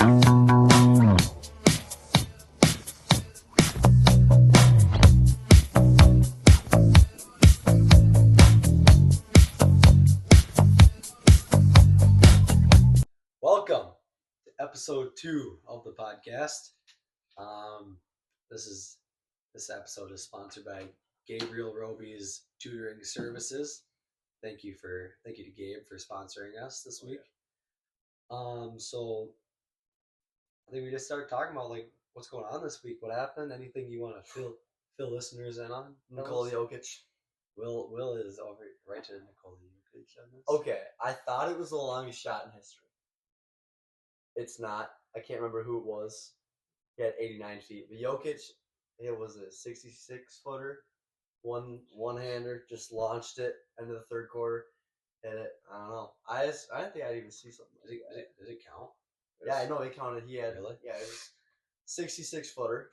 Welcome to episode 2 of the podcast. This episode is sponsored by Gabriel Roby's Tutoring Services. Thank you to Gabe for sponsoring us this week. So I think we just start talking about like what's going on this week, what happened, anything you want to fill listeners in on. Nikola Jokic. Will is over right to Nikola Jokic on this. Okay, I thought it was the longest shot in history. It's not. I can't remember who it was. He had 89 feet. But Jokic, it was a 66-footer. One-hander, just launched it into the third quarter. Hit it. I don't know. I didn't think I'd even see something. Does it count? Yeah, I know he counted. He had, Really? Yeah, it was 66-footer.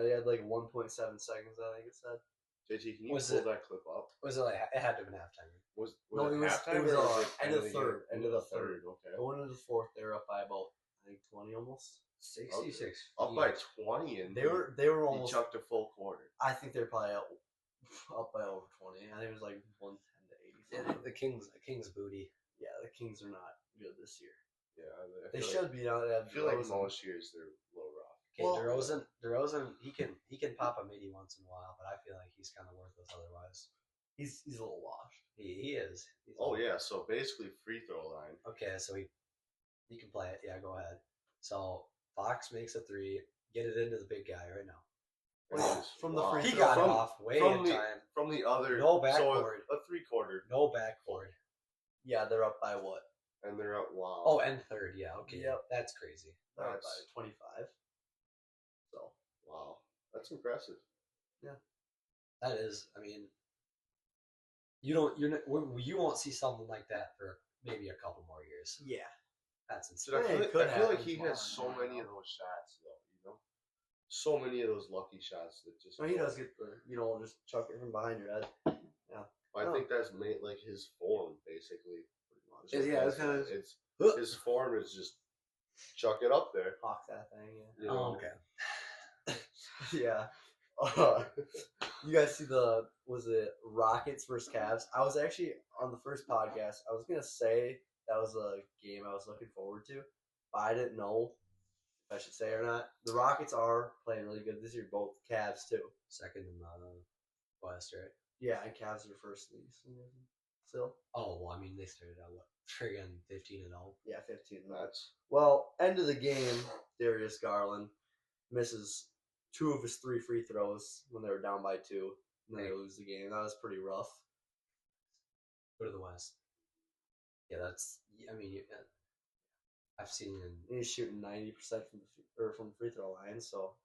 He had like 1.7 seconds, I think it said. JT, can you pull that clip up? Was it like it had to have been halftime? Was it was halftime? It was or end of the third. End of the third. Okay. Going into the fourth, they were up by about I think 20 almost. 66. Okay. Up by 20, and they were almost. He chucked a full quarter. I think they're probably up by over 20. I think it was like 110 to 80. Yeah, the Kings booty. Yeah, the Kings are not good this year. Yeah, they should be. I feel like most years they're a little rough. Okay, DeRozan, he can pop a midi once in a while, but I feel like he's kind of worthless otherwise. He's a little washed. He is. Yeah, so basically free throw line. Okay, so he can play it. Yeah, go ahead. So Fox makes a three, get it into the big guy right now. From the free throw. He got it off way in time. From the other, no backboard. So a 3-quarter. No backboard. Yeah, they're up by what? And they're up. Wow. Oh, and third. Yeah. Okay. Yep. That's crazy. They're up by 25. So wow, that's impressive. Yeah. That is. I mean, you won't see something like that for maybe a couple more years. Yeah. That's insane. I feel like he has so many of those shots, though. You know, so many of those lucky shots that just. He does get just chuck it from behind your head. Yeah. I think that's made like his form, basically. Yeah, it's kind of. It's his form is just chuck it up there. Hawk that thing. Yeah. Oh, okay. Yeah. You guys see was it Rockets versus Cavs? I was actually on the first podcast. I was gonna say that was a game I was looking forward to, but I didn't know if I should say or not. The Rockets are playing really good this year. Both Cavs too. Second in the West, right? Yeah, and Cavs are first in the East. Still. Oh well, I mean they started out friggin' 15-0. Yeah, 15. That's well. End of the game, Darius Garland misses 2 of his 3 free throws when they were down by 2, and then they lose the game. That was pretty rough. Go to the West. Yeah, that's. I mean, I've seen him. He's shooting 90% from the free throw line. So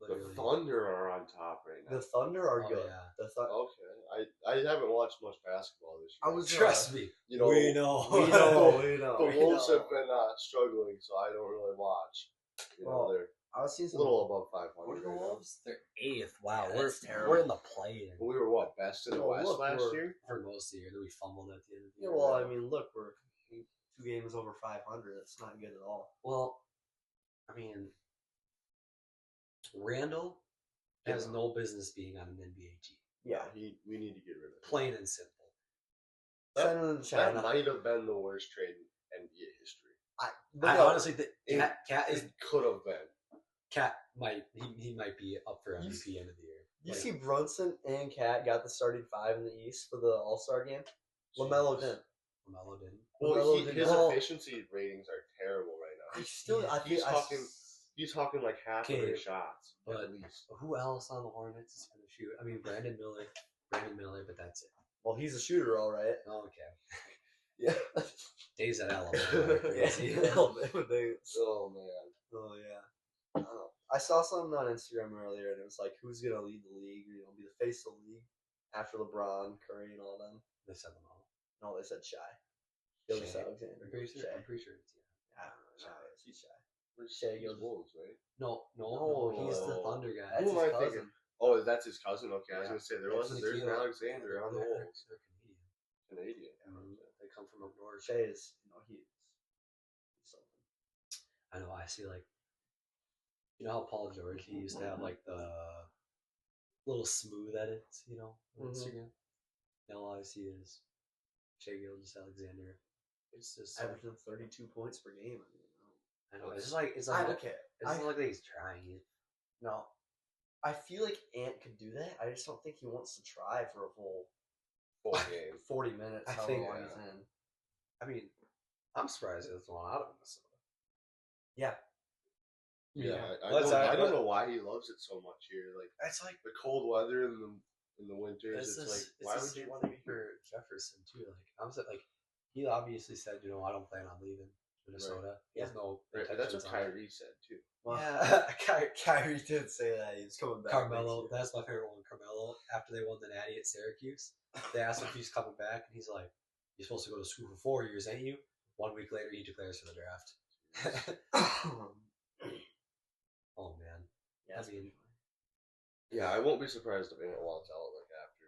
the Thunder are on top right now. The Thunder are good. Yeah. Okay, I haven't watched much basketball this year. Trust me. We know. We know. The Wolves have been struggling, so I don't really watch. They're I was seeing a little above 500. What are the Wolves? They're 8th. Wow, Yeah, we're in the play. We were best in the West last year for most of the year. Then we fumbled at the end of the year. Yeah, well, I mean, look, we're 2 games over 500. That's not good at all. Well, I mean, Randall has no business being on an NBA team. Yeah, we need to get rid of it. Plain and simple. Send him to China. That might have been the worst trade in NBA history. I honestly think it could have been. Cat might he might be up for MVP end of the year. You see, Brunson and Cat got the starting 5 in the East for the All-Star game. LaMelo didn't. Well, his efficiency ratings are terrible right now. He's talking like half of his shots at least. Who else on the Hornets is going to shoot? I mean, Brandon Miller, but that's it. Well, he's a shooter, all right. Oh, okay. Yeah. Days at Alabama. Crazy. Alabama days. Oh man. Oh yeah. I saw something on Instagram earlier, and it was like, who's gonna lead the league? Or, be the face of the league after LeBron, Curry, and all them. They said them all. No, they said Shy. Alexander. I'm pretty sure it's I don't know. Shy. He's Shy. Shea goes Wolves, right? No, he's the Thunder guy. That's his cousin. Thinking? Oh, that's his cousin. Okay, I was gonna say there's an Alexander on the Wolves. They're Canadian. They come from up north. Shea is, he's something. I know. see like, you know how Paul George, he used to have like the little smooth edits, on Instagram. Now all I see is Shea Gilgeous-Alexander. It's just averaging 32 points per game. I know it's like I don't care. It's not like he's trying. No, I feel like Ant could do that. I just don't think he wants to try for a full game, 40 minutes. I however think long he's in. I mean, I'm surprised it's one out of Minnesota. Yeah. I don't know why he loves it so much here. Like It's like the cold weather in the winters. it's why would you want to be for Jefferson too? Like I'm saying, like he obviously said, I don't plan on leaving Minnesota. He has no. That's what Kyrie said too. Well, Yeah, Kyrie did say that he was coming back. Carmelo, that's my favorite one. Carmelo, after they won the Natty at Syracuse, they asked him if he's coming back, and he's like, "You're supposed to go to school for 4 years, ain't you?" 1 week later, he declares for the draft. Oh man, Yeah, yeah, I won't be surprised if Ant wants out like after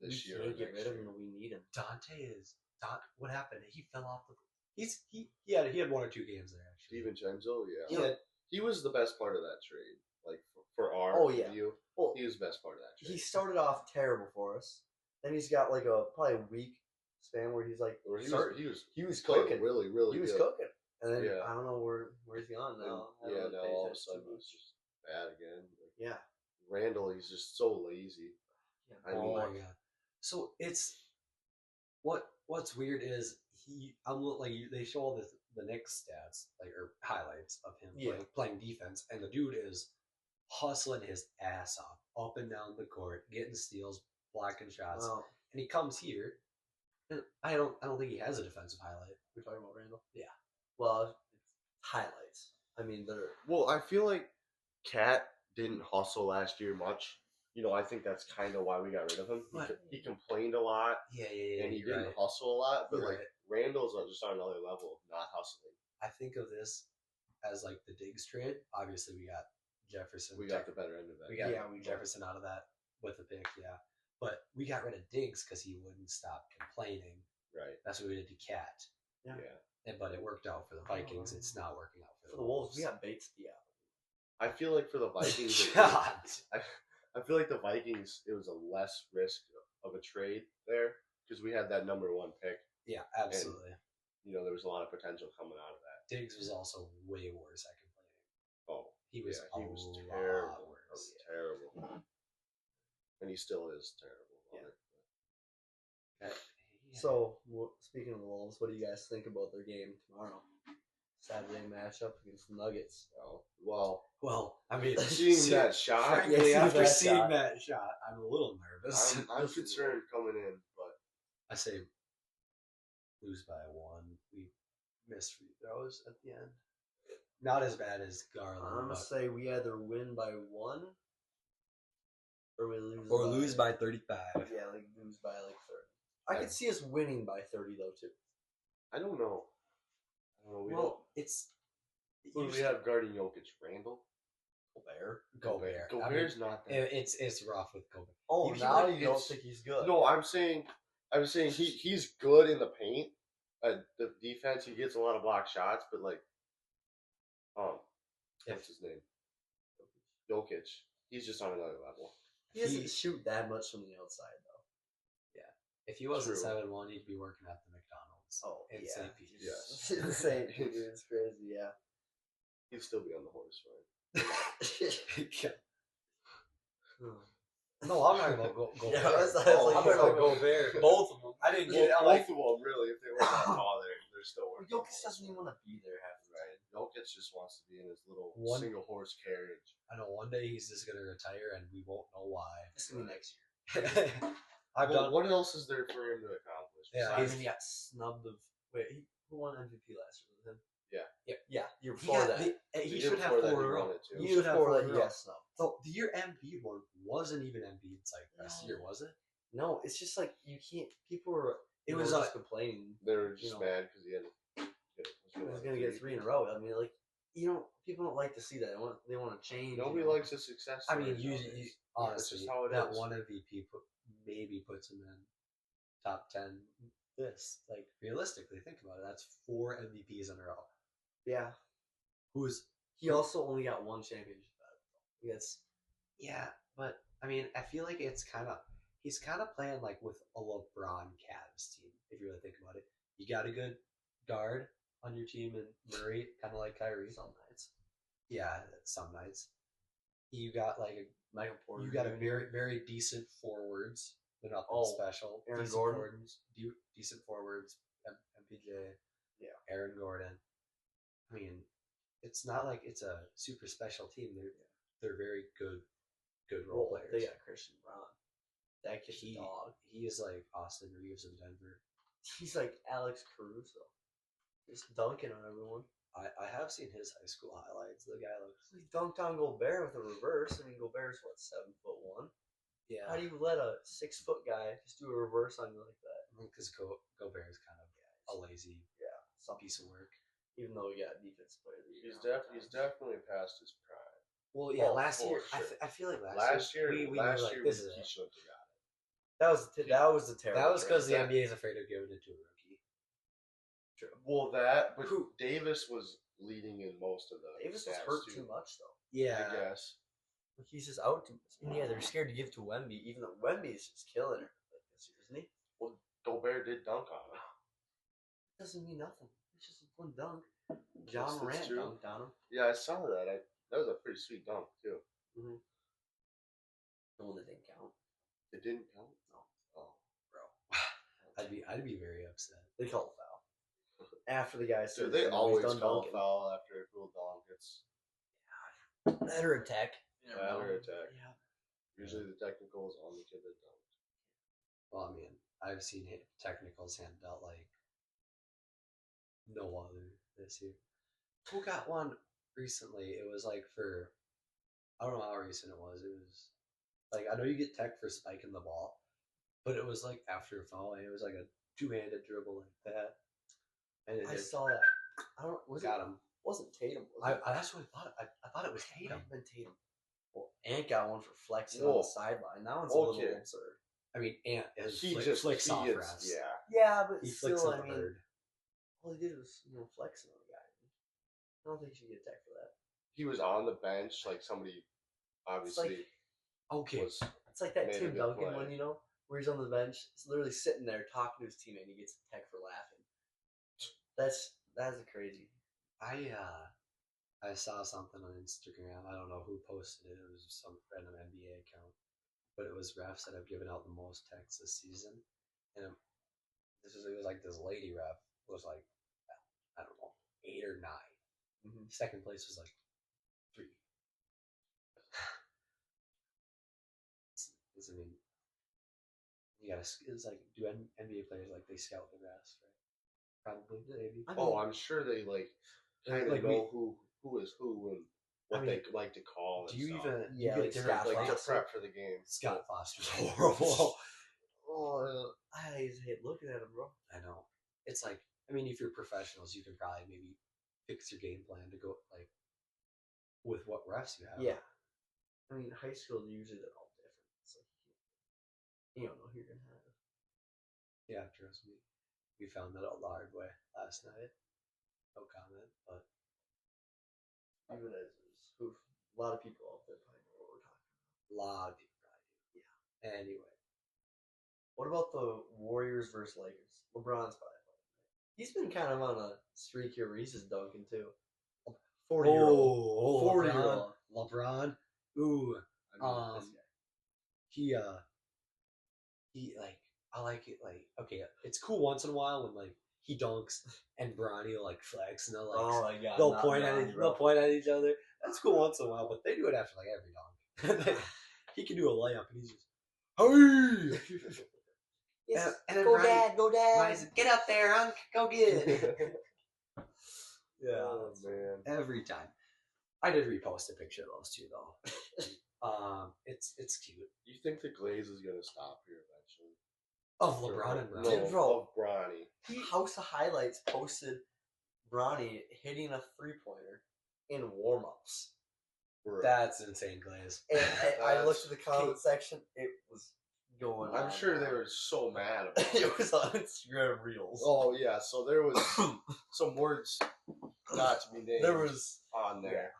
this year. We can't get rid of him, and we need him. What happened? He fell off the. He had 1 or 2 games there actually. DiVincenzo, he was the best part of that trade. Like for our view, he was the best part of that trade. He started off terrible for us. Then he's got like probably a week span where he's like he was cooking, really he was good. cooking, and then I don't know where he's gone now. Now all of a sudden it's just bad again. Yeah, Randall, he's just so lazy. Yeah. Oh my god! So it's what's weird is they show all the Knicks stats or highlights of him playing defense, and the dude is hustling his ass off up and down the court, getting steals, blocking shots, and he comes here. And I don't think he has a defensive highlight. We're talking about Randall. Yeah. Well, highlights. I mean, they're I feel like Cat didn't hustle last year much. I think that's kind of why we got rid of him. He complained a lot. Yeah. And he didn't hustle a lot. But Randall's just on another level of not hustling. I think of this as like the Diggs trade. Obviously, we got Jefferson. We got the better end of that. We got Jefferson out of that with the pick, But we got rid of Diggs because he wouldn't stop complaining. Right. That's what we did to Cat. Yeah. But it worked out for the Vikings. It's not working out for the Wolves. We got Bates. Yeah. I feel like for the Vikings, I feel like the Vikings, it was a less risk of a trade there because we had that number 1 pick. Yeah, absolutely. And, there was a lot of potential coming out of that. Diggs was also way worse at complaining. Oh, he was terrible. Worse. Terrible. And he still is terrible. Yeah. So, speaking of the Wolves, what do you guys think about their game tomorrow? Saturday matchup against the Nuggets. Well, I mean, seeing that shot, after seeing that shot, I'm a little nervous. I'm concerned coming in, but I say lose by 1. We missed free throws at the end. Not as bad as Garland. I'm gonna say we either win by 1 or we lose by 35. Yeah, lose by 30. I could see us winning by 30 though too. I don't know. Who do we have guarding Jokic? Randall? Gobert. Gobert's not that. It's rough with Gobert. Oh, now you don't think he's good? No, I'm saying he's good in the paint. The defense, he gets a lot of block shots, but what's his name? Jokic. He's just on another level. He doesn't shoot that much from the outside though. Yeah. If he wasn't 7-1, he'd be working at the McDonald's. Oh, in St. Pete. Yes. In St. Pete, it's crazy. Yeah. He'd still be on the horse, right? No, I'm talking about Gobert. Yeah, I'm talking about Gobert. Both of them. I didn't get it. Both of them, really. If they weren't that tall, they're still working. Jokic doesn't even want to be there half the time. Jokic just wants to be in his little single horse carriage. I know one day he's just gonna retire, and we won't know why. It's gonna be next year. What else is there for him to accomplish? He got snubbed of. Wait, who won MVP last year? Was him? Yeah. Year before that, he should have 4 in a row. He should have 4 in a row. So the year Embiid won wasn't even Embiid's best year, was it? No, it's just you can't. People were. It was just complaining. They were just mad because he was going to get 3 in a row. I mean, people don't like to see that. They want to change. Nobody likes a success. I mean, honestly, that is. 1 MVP maybe puts him in top 10. Realistically, think about it. That's 4 MVPs in a row. Yeah. who's He also only got one championship out of it. Yes. yeah, but I mean, I feel like he's kind of playing like with a LeBron Cavs team. If you really think about it, you got a good guard on your team and Murray, kind of like Kyrie. Some nights. Yeah, some nights. You got like Michael Porter. you got a Jr. very decent forwards. They're nothing Oh, special. Aaron Decent Gordon? forwards, decent forwards. MPJ. Yeah. Aaron Gordon. I mean, it's not like it's a super special team. They're very good role players. They got Christian Braun. That kid's a he, dog. he is like Austin Reeves in Denver. He's like Alex Caruso. Just dunking on everyone. I have seen his high school highlights. The guy looks He dunked on Gobert with a reverse. I mean, Gobert's what, 7'1"? yeah. How do you let a 6-foot guy just do a reverse on you like that? Because Gobert is kind of a lazy Some piece of work. even though he got defense player of the year. He's definitely past his prime. Well, yeah, Oh, last for year sure. I feel like Last year, we were like, he this is it. shouldn't have got it. That was the terrible. That was because the That- NBA is afraid of giving it to a rookie. Well, but Who- Davis was leading in most of the. Davis was stats, hurt too much though. Yeah, I guess. He's just out too much. And yeah, they're scared to give to Wemby, even though Wemby is just killing it like this year, isn't he? Gobert did dunk on him. It doesn't mean nothing. It's just one dunk. John That's Morant true. dunked on him. Yeah, I saw that. That was a pretty sweet dunk too. The one that didn't count. It didn't count. No. Oh, bro. I'd be very upset. They called foul. After the guy said dude, they he's always done call dunking. foul after a cool dunk. It's That or attack. You never know. That or attack. Yeah. usually the technical is on the kid that dunked. Well, I mean, I've seen technicals handed out like no other this year. Who got one recently? It was like for I don't know how recent it was. It was like I know you get tech for spiking the ball, but it was like after a foul, and it was like a two-handed dribble like that, and I it saw that. I don't. Was got it? him. Wasn't Tatum? Was it? That's what I thought. I thought it was Might Tatum. have been Tatum. Well, Ant got one for flexing on Whoa. the sideline. That one's a little Okay. absurd. I mean, Ant is He flicks he off gets- refs. Yeah. Yeah, but He flicks still, up I the mean, bird. all he did was flexing on the guy. I don't think he should get attacked for that. He was on the bench, like somebody obviously Okay, was. It's like that Made a Tim good Duncan play. one, where he's on the bench, he's literally sitting there talking to his teammate, and he gets attacked for laughing. That's crazy. I saw something on Instagram. I don't know who posted it. It was some random NBA account, but it was refs that have given out the most techs this season, and it was like this lady ref was like I don't know 8 or 9. Second place was like 3. I mean, you gotta. It's like do NBA players like they scout the refs, right? Probably, maybe. I mean, Oh, I'm sure they kind of Like know who is who and what I mean, they like to call. And Do you stuff. even? Yeah, you like get different Scott like to Foster. prep for the game? Scott Foster's horrible. Oh, I hate looking at him, bro. I know. It's like, I mean, if you're professionals, you can probably maybe fix your game plan to go like with what refs you have. Yeah. I mean, high school, usually they're all different. It's like, you don't know who you're going to have. Yeah, trust me. We found that out the hard way last night. No comment, but Even as a lot of people out there probably know what we're talking about. a lot of people probably do. Yeah. Anyway, What about the Warriors versus Lakers? LeBron's probably playing. He's been kind of on a streak here where he's just dunking too. 40-year-old. 40-year-old. LeBron. Ooh, I mean, this guy. he like I like it. Like, okay, it's cool once in a while when like he dunks and Bronny will like flex and they'll like Oh my god. they'll not point Bron, at bro. they'll point at each other. That's cool once in a while, but they do it after like every dunk. He can do a layup and he's just hey. Yes, And then go Bronny- dad, go dad. Bronny's like, get up there, Unc, go get it. Yeah. Oh man. Every time. I did repost a picture of those two though. It's cute. You think the Glaze is gonna stop here eventually? Of LeBron and Bronny. No, Dude, bro. of Bronny. House of Highlights posted Bronny hitting a 3-pointer in warm-ups. Bro. That's insane, Glaze. And I That's- looked at the comment section. It was going. I'm on. sure they were so mad about it. It was on Instagram Reels. Oh yeah, so there was some words not to be named. There was on there.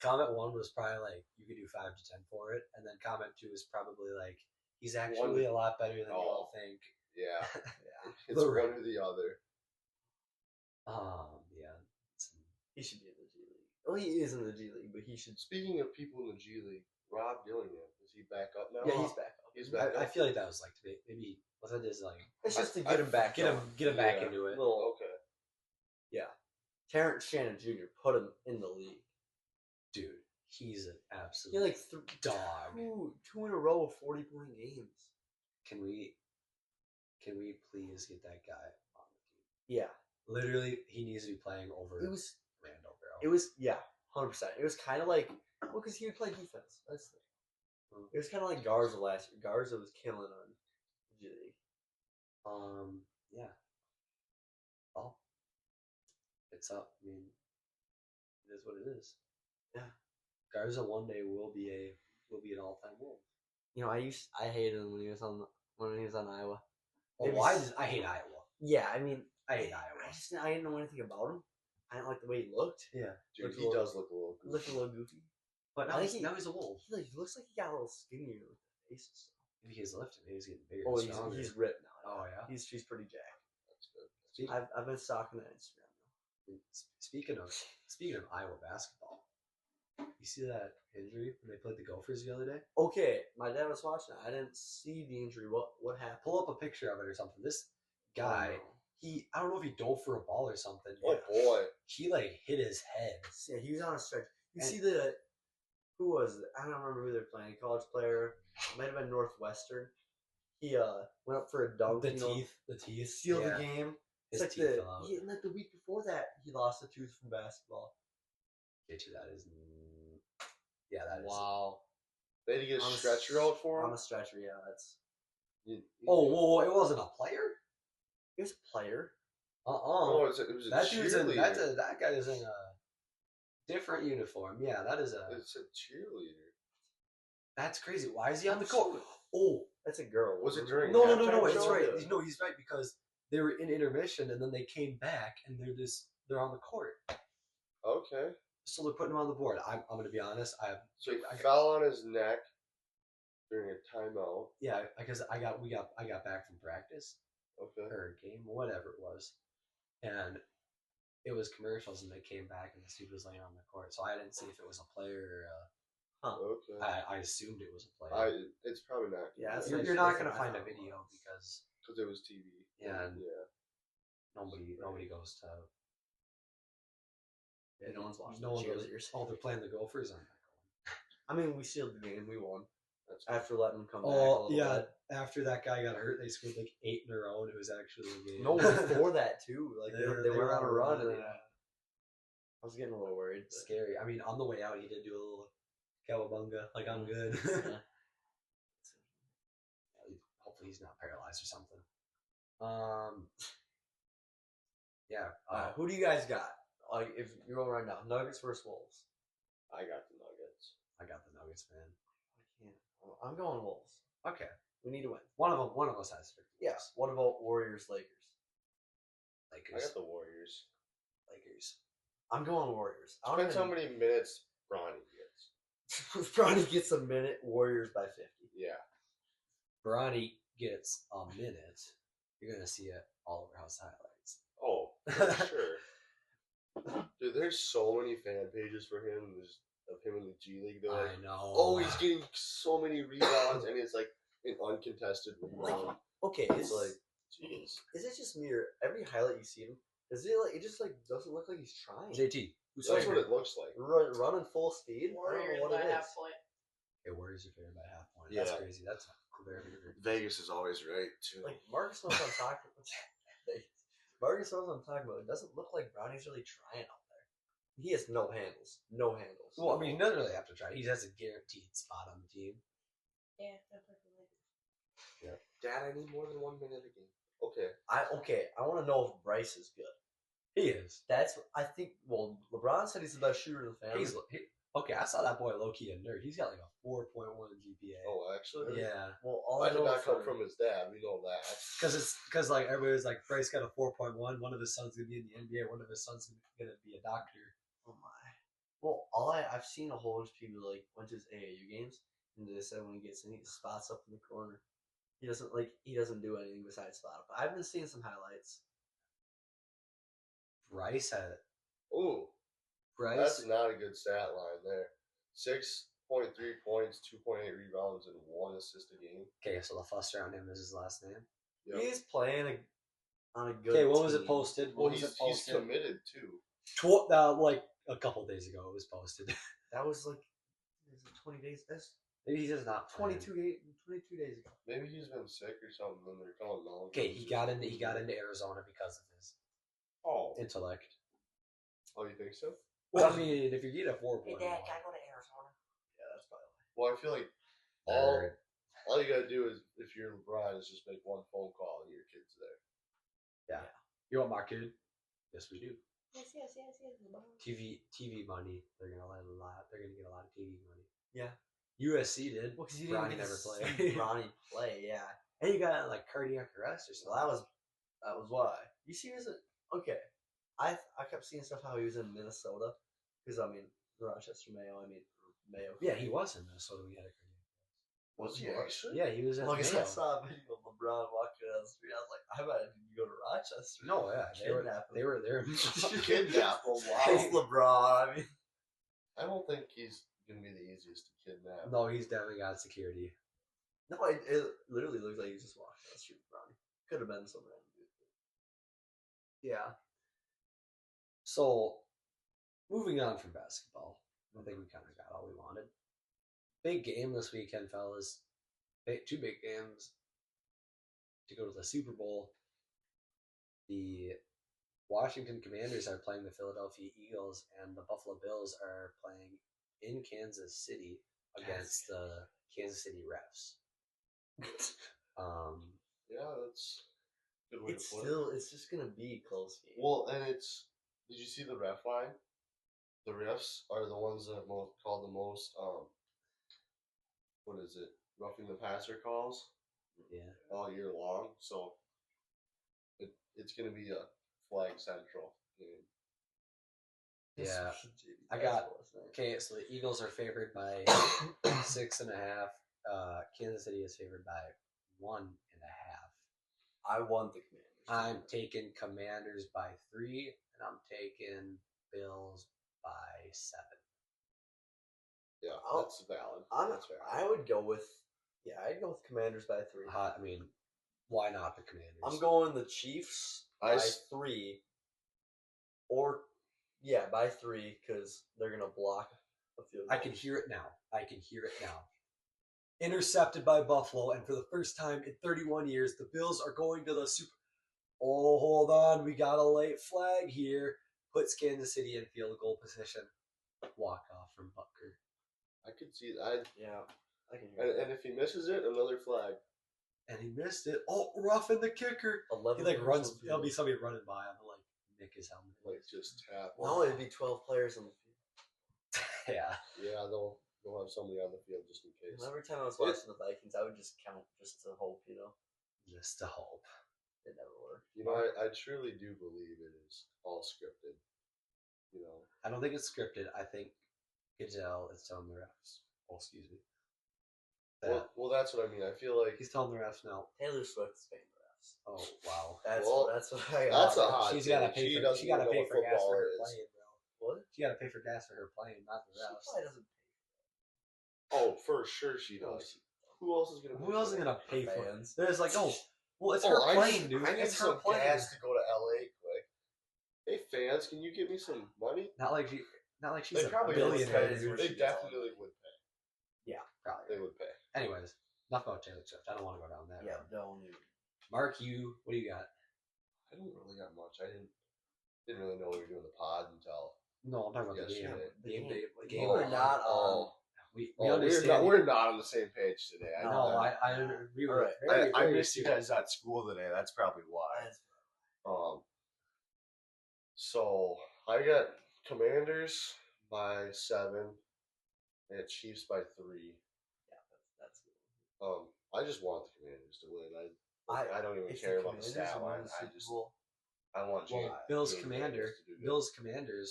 Comment 1 was probably like you could do 5 to 10 for it, and then comment 2 is probably like he's actually a lot better than you all think. Yeah, yeah. it's one or the other. Yeah. He should be in the G League. Well, he is in the G League, but he should. Speaking of people in the G League, Rob Dillingham, is he back up now? Yeah, he's back up. He's back I up. feel like that was like maybe was that just like It's just to get him back. get him back Yeah. into it. Little, Okay. yeah. Terrence Shannon Jr. put him in the league. Dude, he's an He absolute had like dog. two in a row of 40-point games. Can we please get that guy on the team? Yeah, Literally, he needs to be playing over it was. Randall, bro. It was 100%. It was kind of like because he would play defense. That's the thing. It was kind of like Garza last year. Garza was killing on G League. Yeah. Well, it's up. I mean, it is what it is. Yeah. Garza one day will be an all-time Wolf. You know, I hated him when he was on Iowa. Well, Maybe I hate Iowa. Yeah, I mean, I hate Iowa. I didn't know anything about him. I didn't like the way he looked. Yeah. Dude, Looked he a little- does look a little He looked a little goofy. But I think now he's a Wolf. He looks like he got a little skinnier with the face and stuff. Maybe he's lifting. Maybe he's getting bigger. Oh, and stronger. he's ripped now. Oh, yeah? He's pretty jacked. That's good. Speak- I've been stalking that Instagram now. Speaking of Iowa basketball, you see that injury when they played the Gophers the other day? Okay, my dad was watching. I didn't see the injury. What happened? Pull up a picture of it or something. This guy, I don't know if he dove for a ball or something. Oh boy. He like hit his head. Yeah, he was on a stretch. You And- see who was it? I don't remember who they're playing. College player, might have been Northwestern. He went up for a dunk. The you know, teeth, sealed yeah. the game. His It's like teeth fell out. like the week before that, he lost a tooth from basketball. Get you that is, yeah, that is. Wow. They had to get a On a stretcher out for On him. a stretcher, yeah. That's Oh, whoa, it wasn't a player. he was a player. Oh, it was a That dude's in cheerleader. that guy is in a different uniform. Yeah, that is a. It's a cheerleader. That's crazy. Why is he on the court? Oh, That's a girl. Was it during no, halftime it's show? right. No, he's right because they were in intermission and then they came back and they're on the court. Okay. So they're putting him on the board. I'm going to be honest. So he I- fell on his neck during a timeout. Yeah, because I got back from practice Okay. or game, whatever it was, and it was commercials, and they came back, and the dude was laying on the court. So I didn't see if it was a player. Okay. I assumed it was a player. It's probably not. Yeah, that's You're what not I going to find a thought it video was. because because it was TV. Yeah, and- Yeah. nobody goes to. Yeah, no one's watching No the one goes. cheerleaders. Oh, they're playing the Gophers. I'm not I mean, we sealed the game. We won That's after letting them come back. going. a Oh little yeah. bit. After that guy got hurt, they scored like 8 in a row, and it was actually a game. No, before that too. Like they were on a run, and Yeah. I was getting a little worried. But Scary. I mean, on the way out, he did do a little cowabunga, like I'm good. yeah. Hopefully, he's not paralyzed or something. Yeah. Who do you guys got? Like, if you're going right now, Nuggets versus Wolves. I got the Nuggets. I got the Nuggets, man. I can't. I'm going Wolves. Okay. We need to win. One of us has to. Yes. What about Warriors Lakers? I Lakers. got the Warriors. Lakers. I'm going Warriors. I Depends how many minutes Bronny gets. If Bronny gets a minute, Warriors by 50. Yeah. Bronny gets a minute. You're gonna see it all over House Highlights. Oh, for sure. Dude, there's so many fan pages for him. There's of him in the G League. They're like, I know. oh, he's getting so many rebounds, and it's like an uncontested rebound. Okay, It's like, jeez. is it just me or every highlight you see him? Is it like it just like doesn't look like he's trying? JT. Who's That's what favorite? it looks like. Running full speed. I Warriors don't know by what it half is. point. Okay, Warriors are favored by half point. That's Yeah. crazy. That's very. Vegas is always right too. Like Marcus knows what I'm talking about. Marcus knows what I'm talking about. It doesn't look like Bronny's really trying out there. He has no handles. No handles. Well, I mean, he doesn't really have to try. He has a guaranteed spot on the team. Yeah, definitely. Dad, I need more than 1 minute a game. Okay. I want to know if Bryce is good. He is. I think. Well, LeBron said he's the best shooter in the family. Okay, I saw that boy low key a nerd. He's got like a 4.1 GPA. Oh, actually, Yeah, Well, all I I did know not come for from his dad. We know that. because like everybody's like Bryce got a 4.1. One of his sons gonna be in the NBA. One of his sons gonna be a doctor. oh my. Well, I've seen a whole bunch of people like went to his AAU games, and they said when he gets in, he spots up in the corner. He doesn't do anything besides spot up. I've been seeing some highlights. Bryce had Ooh, Bryce. that's not a good stat line there. 6.3 points, 2.8 rebounds, and 1 assist a game. Okay, so the fuss around him is his last name. Yep. He's playing on a good. Okay, when was it team. posted? Well, When was he's it posted? committed too. Like a couple days ago, it was posted. That was like 20 days. That's Maybe he's just not playing. 22 days ago. Maybe he's been sick or something, and they're calling null. Okay, he got into Arizona because of his Oh, intellect. oh, you think so? Well, I mean, if you get a 4.1, Hey, Dad, can I go to Arizona? Yeah, that's probably. Well, I feel like Nerd. all you gotta do is, if you're LeBron, is just make one phone call and your kid's there. You want my kid? Yes, we do. Yes. LeBron. TV money. They're gonna get a lot. They're gonna get a lot of TV money. Yeah. USC did. Well, because you didn't Ronnie get to never see played. Ronnie play, yeah. And you got like cardiac arrest or So something. that was why. You see, okay. I kept seeing stuff how he was in Minnesota, because I mean Rochester Mayo. Mayo. Yeah, he was in Minnesota. We had a cardiac arrest. Was he actually? Yeah, he was at Well, I guess Mayo. I saw a video of LeBron walking down the street. I was like, I bet you go to Rochester. No, yeah, Kidnap they him. were there. Kidnap him. It's Wow. LeBron. I mean, I don't think he's gonna be the easiest to kidnap. No, he's definitely got security. no, it literally looks like he just walked down the street with Ronnie. Could have been some random dude. Yeah. So, moving on from basketball, I think we kind of got all we wanted. Big game this weekend, fellas. Two big games to go to the Super Bowl. The Washington Commanders are playing the Philadelphia Eagles, and the Buffalo Bills are playing in Kansas City against the Kansas City Refs. Yeah, that's a good way It's to put it's just gonna be a close game. Well, and did you see the ref line? The refs are the ones that call the most, what is it, roughing the passer calls Yeah. all year long. So it's going to be a flag central game. Yeah. JV I got- basketball is nice. Okay, so the Eagles are favored by 6.5. Kansas City is favored by 1.5. I want the Commanders. I'm taking Commanders by 3, and I'm taking Bills by 7. Yeah, I'll- that's valid. That's fair. I would go with I'd go with Commanders by 3. I mean, why not the Commanders? I'm going the Chiefs by 3, or by 3 because they're gonna block a field goal. I can hear it now. Intercepted by Buffalo, and for the first time in 31 years, the Bills are going to the Super. Oh, hold on, we got a late flag here. Puts Kansas City in field goal position. Walk off from Butker. I could see that. I can hear And if he misses it, another flag. And he missed it. Oh, roughing the kicker. He 11 like players runs. on the There'll be field. somebody running by him to like nick his helmet. Like, just tap. No, it'd be 12 players on the field. Yeah. Yeah, they'll have somebody on the field just in case. And every time I was watching the Vikings, I would just count just to hope, Just to hope. it never worked. You know, I truly do believe it is all scripted. You know, I don't think it's scripted. I think Goodell is telling the refs. Oh, excuse me. That well, that's what I mean. I feel like he's telling the refs now. Taylor Swift is paying the refs. Oh wow. That's Well, what I that's got. a hot She's take. gotta pay She for. doesn't She gotta even know pay what for gas for football her is. playing, bro. What? She gotta pay for gas for her playing, not the She refs. probably doesn't pay. Oh, for sure she Oh, does. Who else is gonna? Who else is gonna pay for it? Fans. There's like well, it's Oh, her I plane, need- dude. I need It's her some plane. gas to go to LA quick. Hey fans, can you give me some money? Not like she's They a probably billionaire. would. Dude. They she gets all definitely would pay. Probably. They would pay. Anyways, enough about Taylor Swift. I don't want to go down that. Yeah, road. don't even. Mark, what do you got? I don't really got much. I didn't really know we were doing the pod until. No, I'm talking about the game. Yesterday. Game day. The We game. were not on. We Oh, understand. we're not on the same page today. I no, know that. we were. Alright. Very, I very missed you serious. guys at school today. That's probably why. That's- So I got Commanders by 7. They had Chiefs by 3. Yeah, that's good. I just want the Commanders to win. I don't even If care the about the Commanders stat win line. the I Super just Bowl, I want Well, Jalen Bills Daniels to do good. Bills Commanders,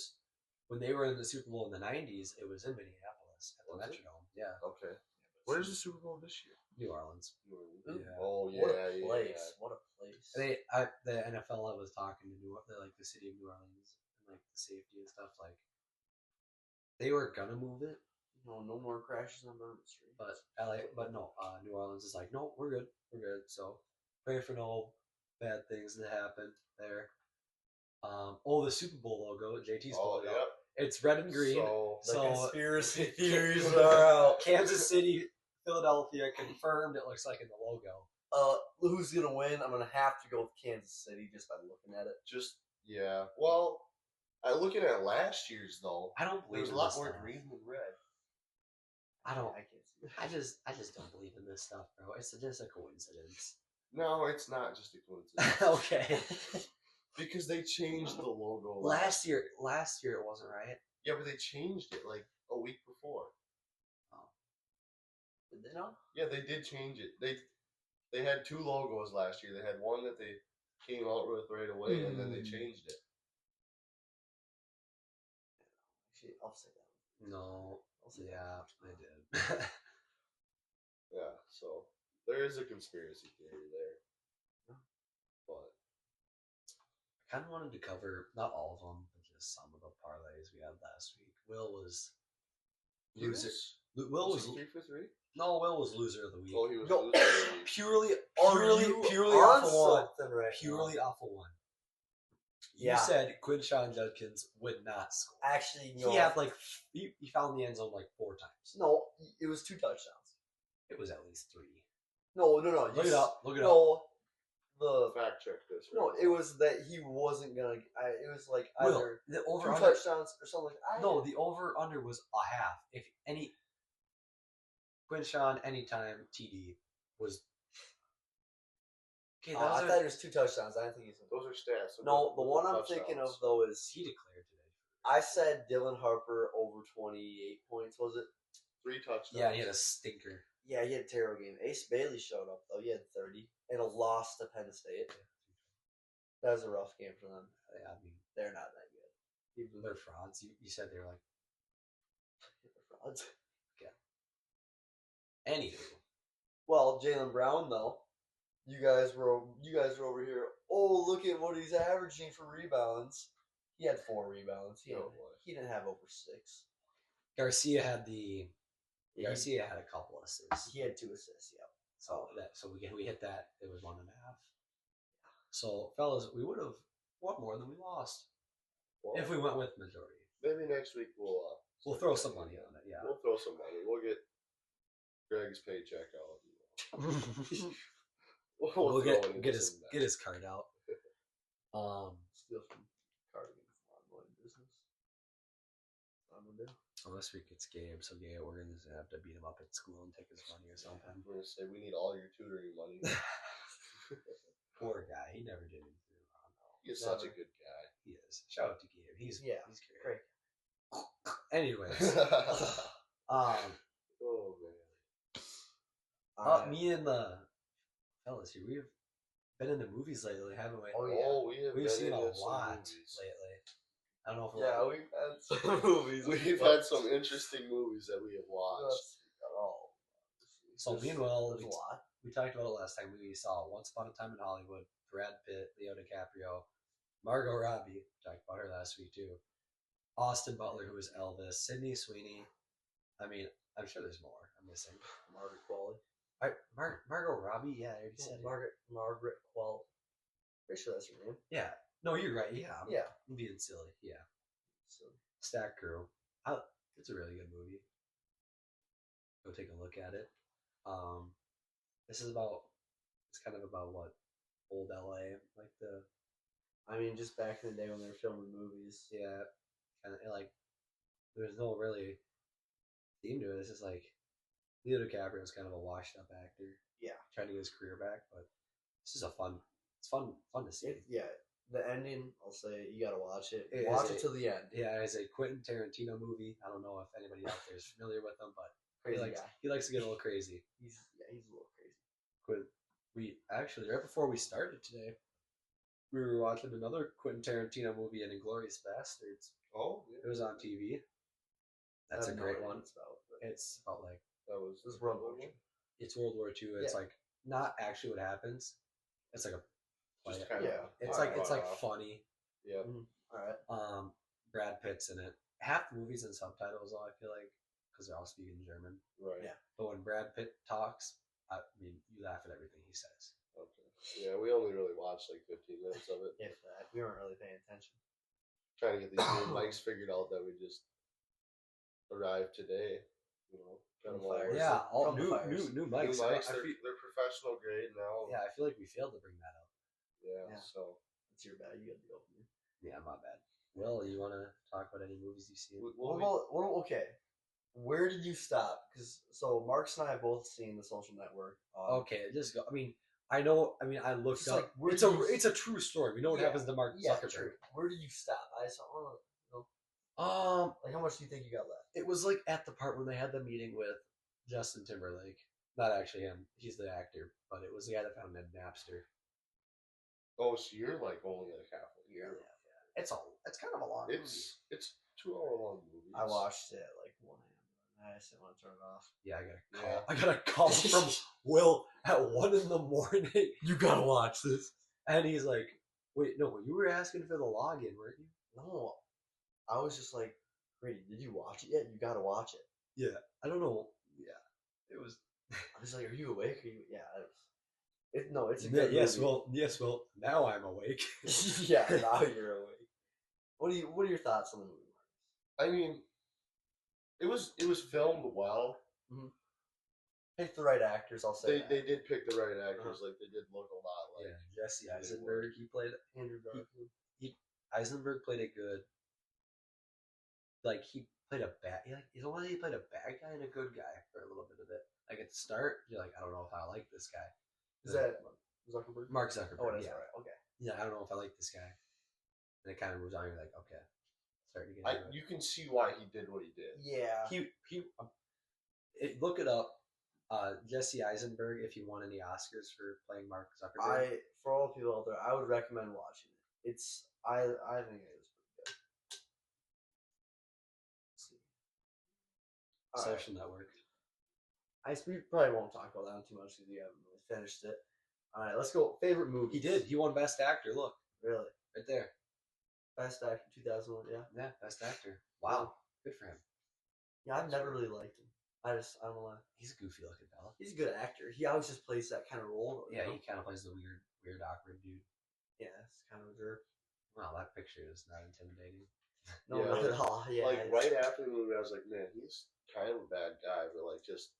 when they were in the Super Bowl in the '90s, it was in Minneapolis at the Was it? Metrodome. Yeah, Okay. Where's the Super Bowl this year? New Orleans. Yeah. Oh yeah, what a place! yeah. What a place! The NFL was talking to like the city of New Orleans and like the safety and stuff. Like they were gonna move it, No more crashes on Bourbon Street. but no, New Orleans is like, no, we're good. So pray for no bad things to happen there. The Super Bowl logo, JT's Oh pulling it yep. out. It's red and green. So The So conspiracy theories are out. Kansas City, Philadelphia confirmed. It looks like in the logo. Who's gonna win? I'm gonna have to go with Kansas City just by looking at it. just yeah. Well, looking at last year's though, I don't there believe was a in lot this more stuff. green than red. I don't. I can't see it. I just don't believe in this stuff, bro. It's just a coincidence. No, it's not just a coincidence. Okay. Because they changed the logo last year it wasn't right. Yeah, but they changed it like a week before. Did they not? Yeah, they did change it. They had 2 logos last year. They had one that they came out with right away, and then they changed it. Actually, I'll say that. No. Yeah, they did. Yeah, so there is a conspiracy theory there. But I kind of wanted to cover not all of them, but just some of the parlays we had last week. Will was loser. Will was 3 for 3. no. Will was loser of the week. Oh, he was No. loser of the week. Purely on off of one. something right now. Purely off of one. Yeah. You said Quinshawn Judkins would not score. Actually, no. He had like he found the end zone like 4 times. No, it was 2 touchdowns. It was at least 3. No. Look it up. Look it up. No, the Fact check this. no, it was that he wasn't gonna. It was like Will, either the 2 over under. touchdowns or something. No, the over under was a half. If any Quinshawn anytime TD was. Okay, I thought it was 2 touchdowns. I didn't think he's. Those are stats. No, the one I'm thinking of though is he declared today. I said Dylan Harper over 28 points. Was it? 3 touchdowns. Yeah, he had a stinker. Yeah, he had a terrible game. Ace Bailey showed up though. He had 30 and a loss to Penn State. That was a rough game for them. Yeah, I mean, They're not that good. they're frauds. You said they were like. They're frauds. Anywho, Well, Jaylen Brown though, you guys were over here. Oh, look at what he's averaging for rebounds. He had 4 rebounds. He didn't have over 6. Garcia had the. Yeah, Garcia had a couple assists. he had 2 assists. Yeah. So we hit that. It was 1.5. So fellas, we would have won more than we lost Well, if we went with majority. maybe next week We'll throw some money on it. Yeah. We'll throw some money. We'll get Greg's paycheck out. We'll throw it into get some his card out. Steal from Cardigan's lawnmowing business. I'm gonna do. So this week it's Gabe. So Gabe, we're gonna have to beat him up at school and take his money or something. We're gonna say we need all your tutoring money. Poor guy. He never did anything wrong though. He's such a good guy. He is. Shout out to Gabe. He's Yeah, great. great. Anyways, oh man. me and the fellas here, we've been in the movies lately, haven't we? Oh, yeah. Oh, we've We've been seen a into some lot movies. lately. I don't know if Yeah, we've had some movies. We've had some interesting movies that we have watched. Oh, So meanwhile, there's a lot. we talked about it last time. We saw Once Upon a Time in Hollywood, Brad Pitt, Leo DiCaprio, Margot Robbie. Talked about her last week too. Austin Butler, who was Elvis, Sydney Sweeney. I mean, I'm sure there's more I'm missing. Margaret Qualley. Margot Robbie, yeah, I already said it. Margaret Qualley. Pretty sure that's her name. Yeah, no, you're right. Yeah, Yeah. I'm being silly. Yeah, So, Stack Crew. It's a really good movie. Go take a look at it. This is about. It's kind of about what old LA, like the I mean, just back in the day when they were filming movies. yeah, kind of like there's no really theme to it. It's just like Leo DiCaprio is kind of a washed up actor. Yeah. Trying to get his career back, but this is a fun. It's fun to see. Yeah, the ending, I'll say you gotta watch it. It Watch is it to the end. Yeah, it's a Quentin Tarantino movie. I don't know if anybody out there is familiar with him, but Crazy guy. he likes to get a little crazy. He's a little crazy. We actually, right before we started today, we were watching another Quentin Tarantino movie, an Inglourious Bastards. Oh, It was on TV. That's I a have no great idea one. what it's about, but It's about like that was this is World War II. it's World War II. It's Yeah. like not actually what happens. It's like a Just like, kind yeah. of. it's like funny. Yeah. All right. Brad Pitt's in it. Half the movies in subtitles, though, I feel like, because they're all speaking German. Right. Yeah. But when Brad Pitt talks, I mean, you laugh at everything he says. Okay. Yeah, we only really watched like 15 minutes of it. If that, we weren't really paying attention. Trying to get these new mics figured out that we just arrived today. You know, got From them all fires. working. Yeah, all From the new fires. new New mics. mics, I they're, feel- they're professional grade now. yeah, I feel like we failed to bring that up. Yeah. Yeah. So It's your bad. You got the opening. Yeah, my bad. Will, you want to talk about any movies you see? Okay. Where did you stop? Because Marks and I have both seen The Social Network. Okay, just go. I mean, I know. I mean, I looked Just up. like, where it's do a you- it's a true story. We know what Yeah, happens to Mark Yeah, Zuckerberg. true. Where did you stop? I saw. Like, how much do you think you got left? It was like at the part when they had the meeting with Justin Timberlake. Not actually him. He's the actor, but it was the guy that found Ned Napster. oh, so you're like only like halfway. Yeah. It's kind of a long. It's 2 hour long movie. I watched it at like 1 a.m. I just didn't want to turn it off. Yeah, I got a call. Yeah. I got a call from Will at 1 a.m. You gotta watch this, and he's like, "Wait, no, you were asking for the login, weren't you?" No, I was just like, Grady, did you watch it yet? You gotta watch it. Yeah, I don't know. Yeah, it was. I was like, are you awake? Are you? Yeah. It's a good Yes, movie. well. Now I'm awake. Yeah, now you're awake. What are your thoughts on the movie, Marcus? I mean, it was filmed well. Pick the right actors, I'll say. They did pick the right actors. Like they did look a lot like. Yeah, Jesse they Eisenberg. He played Andrew Garfield. Eisenberg played a good. Like he played a bad. He played a bad guy and a good guy for a little bit of it. Like at the start, you're like, I don't know if I like this guy. Is that Zuckerberg? Mark Zuckerberg? Oh, that's yeah. right. Okay. Yeah, I don't know if I like this guy. And it kind of moves on. You're like, okay, starting to get. into it. You can see why he did what he did. Yeah. Look it up. Jesse Eisenberg, if you won any Oscars for playing Mark Zuckerberg. For all the people out there, I would recommend watching it. I think it was pretty good. Let's see. All right. Social Network. We probably won't talk about that one too much because we haven't really finished it. All right, let's go. Favorite movie? He did. He won Best Actor. Look, Really? right there. Best Actor 2001. Yeah. Yeah, Best Actor. Wow, good for him. Yeah, I've never really liked him. I don't know why. He's a goofy looking fella. He's a good actor. He always just plays that kind of role. Yeah, he kind of plays the weird, awkward dude. Yeah, it's kind of a jerk. Wow, that picture is not intimidating. No, Yeah, not at all. Yeah. Like right after the movie, I was like, man, he's kind of a bad guy. But like just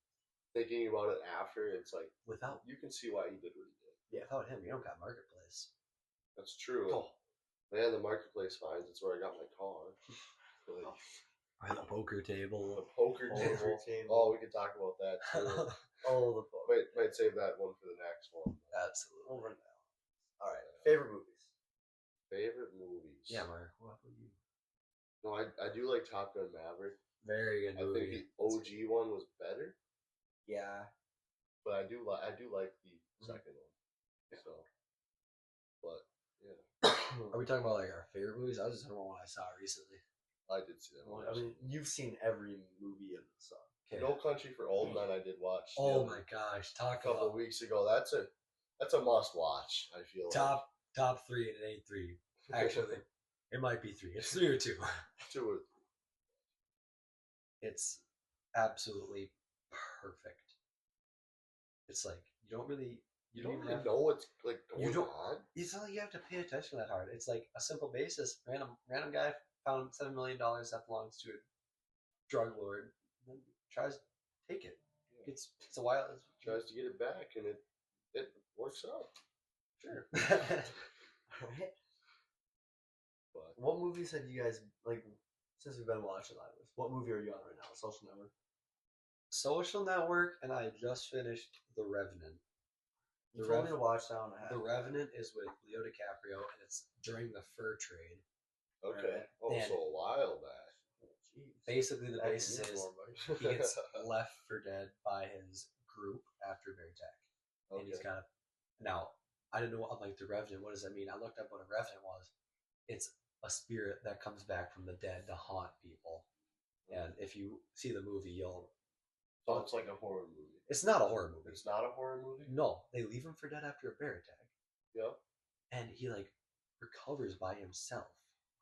thinking about it after, it's like Without you can see why he did what he did. without him, you don't got Marketplace. That's true. Oh. Man, the marketplace finds it's where I got my car. Like, Or the poker the table. poker Poker table. table. Oh, we could talk about that too. Oh, the book. might save that one for the next one. Absolutely. Over now. All right. Favorite movies. Favorite movies. Yeah, Mark. What about you? No, I do like Top Gun Maverick. Very good I think movie. the OG one was better, Yeah. but I do like the second one. So, but yeah, Are we talking about like our favorite movies? I was just talking about what I saw recently. I did see that Well, one. I mean, you've seen every movie in the song. Okay. No Country for Old Men. I did watch. the Oh other- my gosh! a Talk couple about weeks ago. That's a must watch. I feel top three, and it ain't three. Actually, it might be three. It's 3 or 2. like 2 or It's absolutely perfect. It's like you don't you don't don't even really have know what's like going don't- on. It's not like you have to pay attention that hard. It's like a simple basis. Random guy found $7 million that belongs to a drug lord, and then tries to take it. It's a wild. Tries to get it back, and it works out. Sure. Alright. But What movies have you guys, like, since we've been watching live? What movie are you on right now? Social Network? Social Network, and I just finished The Revenant. You The told me Rev- to watch that one. I The haven't. Revenant is with Leo DiCaprio, and it's during the fur trade. Okay. Oh, And- so a while back. Jeez. Basically, the Back in basis is uniform, buddy. he gets left for dead by his group after a bear attack. And he's Okay. got to. Now, I didn't know, I'm like, the Revenant, what does that mean? I looked up what a Revenant was. It's a spirit that comes back from the dead to haunt people. And if you see the movie, you'll. So it's like a horror movie. It's not a horror movie. It's not a horror movie? No, they leave him for dead after a bear attack. Yeah. And he, like, recovers by himself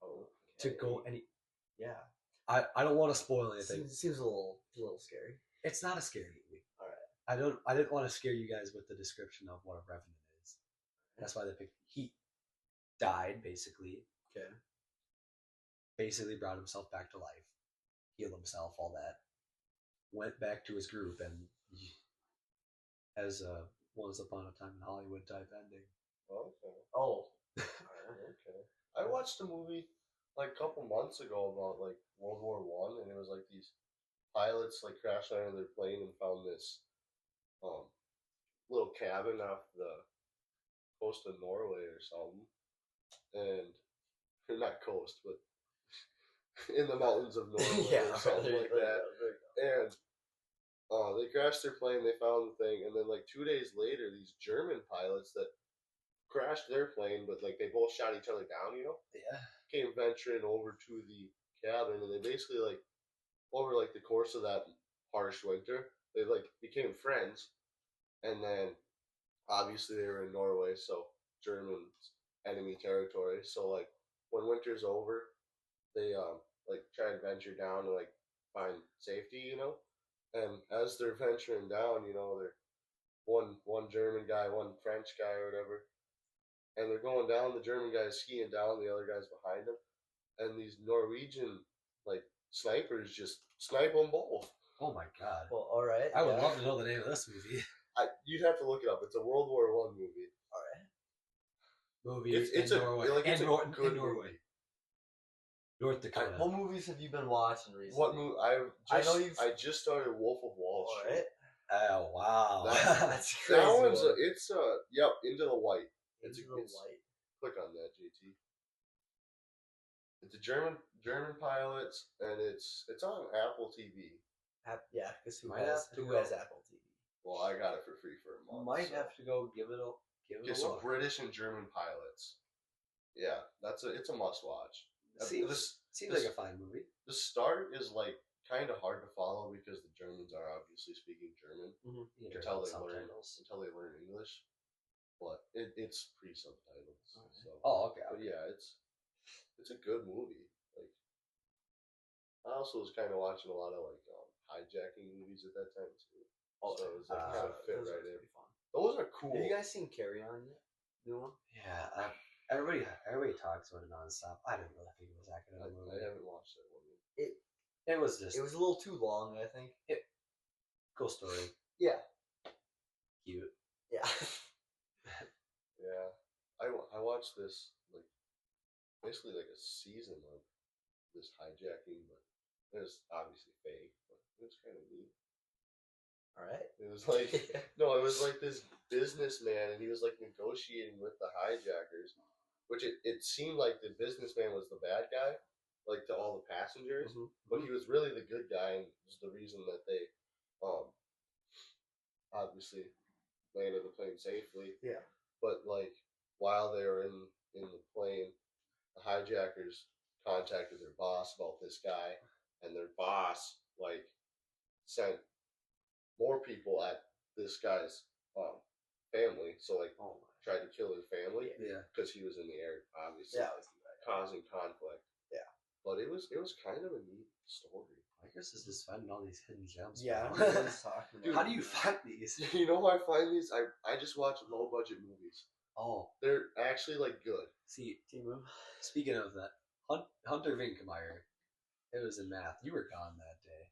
Oh. to go. And he, Yeah. I don't want to spoil anything. Seems a little scary. It's not a scary movie. All right. I didn't want to scare you guys with the description of what a Revenant is. That's why they picked. He died basically. Okay. Basically brought himself back to life, healed himself, all that. Went back to his group and has a Once Upon a Time in Hollywood type ending. Okay. Oh. Okay. I watched a movie like a couple months ago about like World War One, and it was like these pilots like crashed out of their plane and found this little cabin off the coast of Norway or something, and or not coast, but in the mountains of Norway or something like that. And they crashed their plane, they found the thing, and then like 2 days later, these German pilots that crashed their plane, but like they both shot each other down, you know, Yeah. came venturing over to the cabin, and they basically like over like the course of that harsh winter, they like became friends, and then obviously they were in Norway, so Germans enemy territory. So like when winter's over, they like try and venture down to like find safety, you know. And as they're venturing down, you know, they're one German guy, one French guy, or whatever, and they're going down. The German guy's skiing down, the other guy's behind him, and these Norwegian like snipers just snipe them both. Oh my god. Well, all right. I would yeah. love to know the name of this movie. You'd have to look it up. It's a World War One movie. All right. Movie It's in a- Norway. like, it's and a good in Norway. movie. North Dakota. What movies have you been watching recently? What movie? I just started Wolf of Wall All Street. right. Oh wow. That's crazy. That one's one. yep, Into the White. It's Into the it's Light. click on that, JT. It's a German pilots, and it's on Apple TV. Yeah, because who Might has have to who go. has Apple TV? Well, I got it for free for a month. Might so. have to go give it a Get a some look. British and German pilots. Yeah, it's a must watch. Seems like a fine movie. The start is like kind of hard to follow because the Germans are obviously speaking German You can until turn on they subtitles. learn English, but it's pre-subtitles. Alright. So, Oh, okay. but yeah, it's a good movie. Like, I also was kind of watching a lot of like hijacking movies at that time too. Oh, So it was like kind of fit those are right in. pretty fun. Those are cool. Have you guys seen Carry On yet? New one? Yeah, everybody talks about it nonstop. I didn't really think it was that good I of a movie. haven't watched that one. It was just It was a little too long, I think. cool story, Yeah. cute. Yeah. Yeah, I watched this like basically like a season of this hijacking, but it was obviously fake, but it was kind of neat. All right. It was like no, it was like this businessman, and he was like negotiating with the hijackers, which it seemed like the businessman was the bad guy, like to all the passengers, Mhm. but he was really the good guy, and was the reason that they obviously landed the plane safely. Yeah. But like while they were in the plane, the hijackers contacted their boss about this guy, and their boss like sent more people at this guy's family. So like Oh my. tried to kill his family Yeah. because he was in the air, obviously Yeah. it was too bad. causing conflict. Yeah. But it was kind of a neat story. Marcus is just finding all these hidden gems. Yeah. bro. I was talking Dude, about How do you it. find these? You know how I find these? I just watch low budget movies. Oh, They're actually like good. see, Timu? speaking of that, Hunter Vinkemeyer, it was in math. You were gone that day.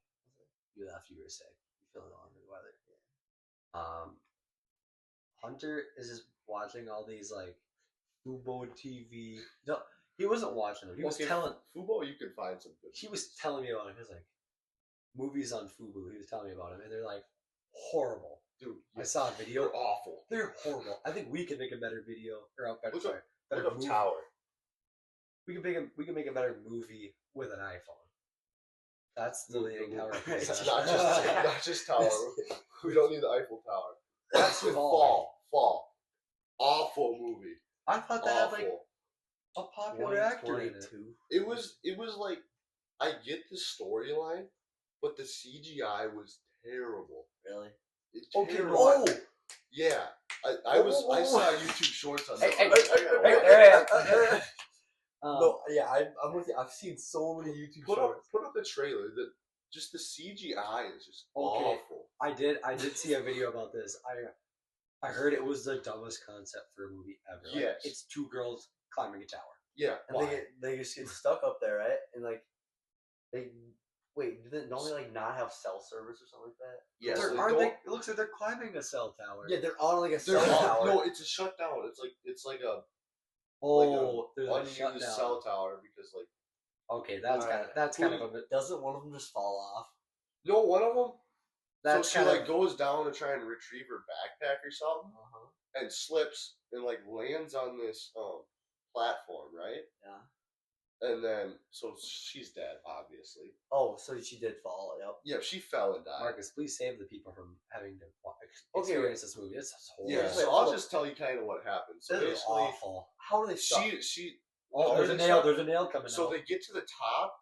You left. You were sick. You feeling under the weather. Hunter is just watching all these like Fubo TV. No, he wasn't watching them. He was Okay, telling. Fubo, you can find some good. He was telling me about him. He was like movies on Fubo. He was telling me about them, and they're like horrible. dude. I saw a video. They're awful. They're horrible. I think we can make a better video or a better, Look sorry, up, better look up movie. Tower. We can make a better movie with an iPhone. That's the leaning tower. It's not just Tower. We don't need the Eiffel Tower. That's the Fall. Awful movie. I thought that had like Awful. a popular actor in it. 2022. It was like, I get the storyline, but the CGI was terrible. Really? It's Okay, terrible. oh, Yeah. I saw YouTube shorts on that. Hey, No, yeah, I'm with you. I've seen so many YouTube Put shorts. up the trailer. Just the CGI is just Okay. awful. I did see a video about this. I heard it was the dumbest concept for a movie ever. Like, Yes. it's two girls climbing a tower. Yeah. And they just get stuck up there, right? And like, don't they like not have cell service or something like that? Yes. They're- they aren't don't- they? It looks like they're climbing a cell tower. Yeah, they're on like a They're cell tower. no, it's a shutdown. It's like a Oh, there's a unused shutdown. cell tower because like Okay, that's Alright. kind of a bit. Doesn't one of them just fall off? no one of them. That's so she kind like of goes down to try and retrieve her backpack or something, Uh-huh. and slips and like lands on this platform, right? Yeah. And then so she's dead, obviously. Oh, so she did fall. Yep. Yeah, she fell and died. Marcus. Please save the people from having to Okay, experience this movie. It's horrible. Yeah, Wait, so hold I'll up. just tell you kind of what happened. So This is basically, awful. How do they stop? she Oh, there's a Already nail. sucked. There's a nail coming so out. they get to the top,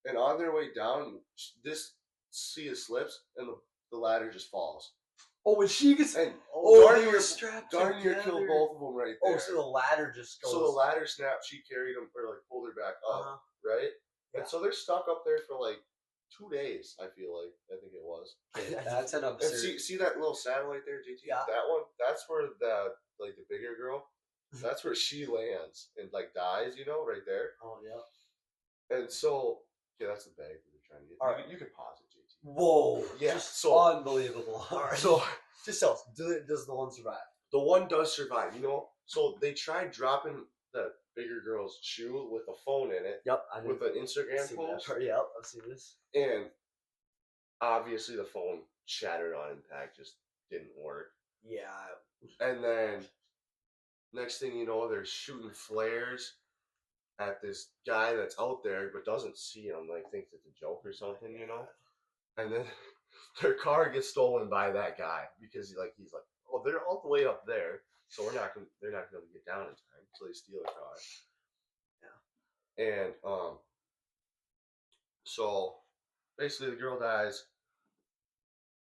and on their way down, this Sia slips, and the ladder just falls. Oh, when she gets And oh, darn they were near strapped darn near together. killed both of them right there. Oh, so the ladder just goes. So the ladder snapped. She carried them or like pulled her back up, Uh-huh. right? Yeah. And so they're stuck up there for like 2 days. I feel like I think it was. Okay, that's an And absurd. see that little satellite there, JT? Yeah. That one. That's where the bigger girl. That's where she lands and like dies. You know, right there. Oh yeah. And so yeah, that's the bag that they're trying to get. All right. You can pause it, JT. Whoa! Yeah. Just So unbelievable. Alright. so Just tell us, does the one survive? the one does survive. You know. So they tried dropping the bigger girl's shoe with a phone in it Yep. I with an Instagram seen that post. part. Yep, I've seen this. And obviously the phone shattered on impact, just didn't work. Yeah. And then next thing you know, they're shooting flares at this guy that's out there but doesn't see him, like thinks it's a joke or something, you know? And then their car gets stolen by that guy because he's like, oh, they're all the way up there, so they're not gonna be able to get down in time, so they steal the car. Yeah. And so basically the girl dies,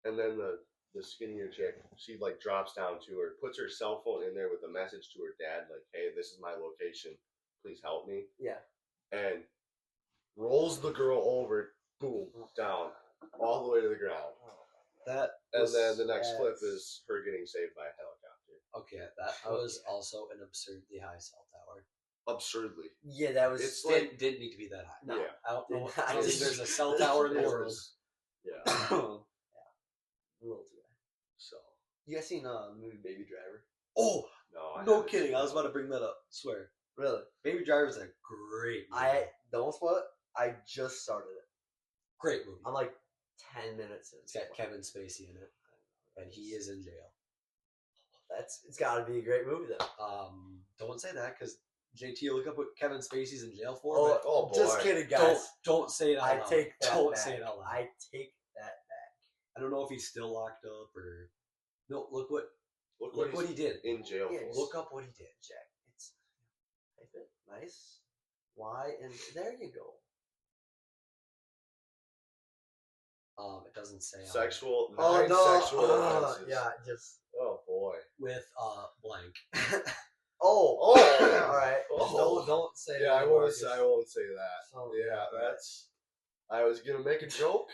and then the skinnier chick, she like drops down to her, puts her cell phone in there with a message to her dad, like, hey, this is my location, please help me. Yeah. And rolls the girl over, boom, down, all the way to the ground. That And was, then the next clip that's- is her getting saved by a helicopter. okay. That was also an absurdly high cell tower. Absurdly. Yeah, that was. It's like- Didn't need to be that high. No. Yeah. I don't know. Did not I don't think need there's to a cell tower in the It world. was- yeah. a little too high. So You guys seen the movie Baby Driver? Oh, no, I no haven't kidding! seen I was that. about to bring that up. Swear, Really? Baby Driver's a great movie. I don't what? I just started it. great movie. I'm like 10 minutes in. It's got Kevin Spacey in it, and he is in jail. It's got to be a great movie then. Don't say that because JT, look up what Kevin Spacey's in jail for. Oh, but oh, just boy. kidding, guys. don't say it out I loud. take that Don't back. say it out loud. I take that back. I don't know if he's still locked up or no. Look what Look what he did. in jail Yeah, for. Look up what he did. Jack. It's type it nice. Why and there you go. It doesn't say on Sexual, Oh nine no! sexual offenses. Yeah, just Oh boy. with blank. oh Oh. all right. Oh. Don't say. Yeah, I anymore, won't. just- I won't say that. So- Yeah, that's. I was gonna make a joke.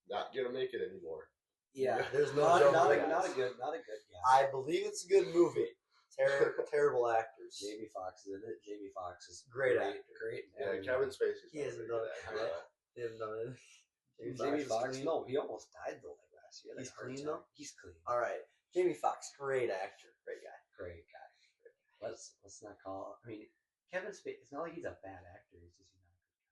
Not gonna make it anymore. Yeah, There's no not, joke not, for a, that. not a good guy. I believe it's a good movie. Terrible actors. Jamie Foxx is in it. Jamie Foxx is Great actor. Great. Yeah, and Kevin Spacey's. He not hasn't very done good it, at right? They haven't done it. Jamie is Foxx. clean. No, he almost died though like last year. He's Like, heart clean, attack. though? He's clean. All right, Jamie Foxx, great actor, great guy. Great guy. Let's not call. I mean, Kevin Spacey. It's not like he's a bad actor. He's just not a good guy.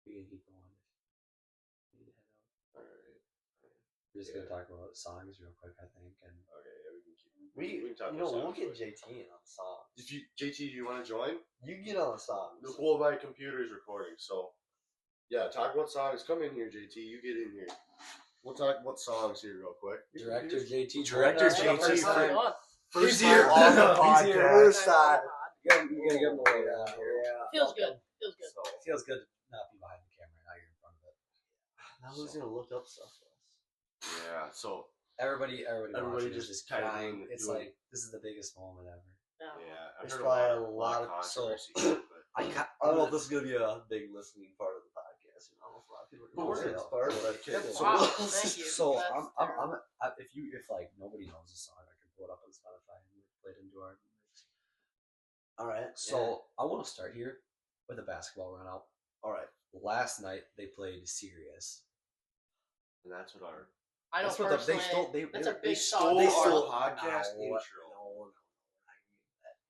We can keep going. We need to head out. All right. We're just gonna talk about songs real quick, I think, and Okay, yeah, we can keep. We can talk we'll about songs, get but- JT in on the song. If you JT, do you want to join? You get on the songs. Well, my computer is recording, so yeah, talk about songs. Come in here, JT. You get in here. We'll talk about songs here real quick. director JT. Director joined us. JT. First time. First He's here. time on the He's here. podcast. First time. You gotta give him a way down here. Yeah. Feels good. Feels good. So it feels good to not be behind the camera. Now you're in front of it. Now who's gonna look up stuff for us? Yeah, so Everybody watching just is just kinda crying. doing- It's doing- like this is the biggest moment ever. yeah, I've There's heard probably a lot of so- controversy. but I don't know if this is gonna be a big listening part of the podcast. You know, if a lot of people are But gonna we're listen to gonna- this part, but okay, so Wow, we'll thank see. you. So That's if like nobody knows the song, I can pull it up on Spotify and play it into our mix. All right. So I want to start here with a basketball run out. all right. Last night they played Sirius. and that's what our I know That's what they personally. stole. That's a they big stole song. they our stole- podcast No, intro. no.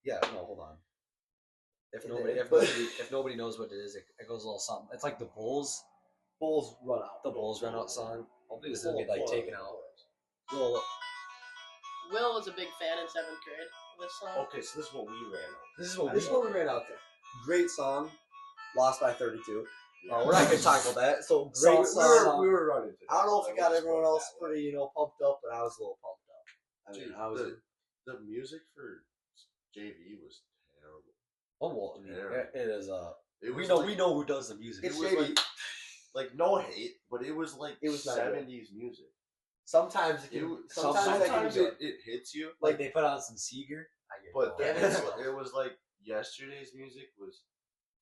Yeah, no, hold on. If It nobody, is. if nobody knows what it is, it goes a little something. It's like the Bulls, Bulls run out. the Bulls run out song. Hopefully this doesn't get like taken out. Well, Will was a big fan in 7th grade of this song. Okay, so this is what we ran on. This is what this is what we ran out to. Great song. Lost by 32. Oh, we're not gonna talk about that. So So great we song. We were running today. I don't know if it got Let's everyone put else that way. pretty, pumped up, but I was a little pumped up. I mean, Dude, I was. the music for JV was terrible. Oh well, I mean, it is. It We was know like- we know who does the music. It It's was JV. like no hate, but it was like It was not good. 70s music. Sometimes it It, can. sometimes Sometimes, sometimes it it hits you, like they put on some Seeger. I get but it. then it was like yesterday's music was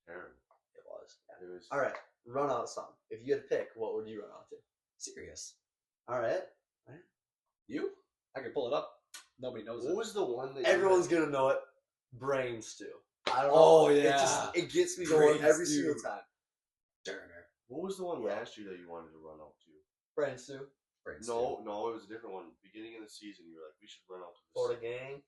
terrible. It was It was All right, run out song. If you had to pick, what would you run out to? serious. All right. You? I can pull it up. Nobody knows What it. was the one that Everyone's gonna know it. Brain stew. I don't know. Oh, It yeah. it gets me going Brain every stew. single time. Turner. What was the one last year that you wanted to run out to? Brain stew. Brain No, it was a different one. Beginning of the season, you were like, we should run out to this. Florida gang.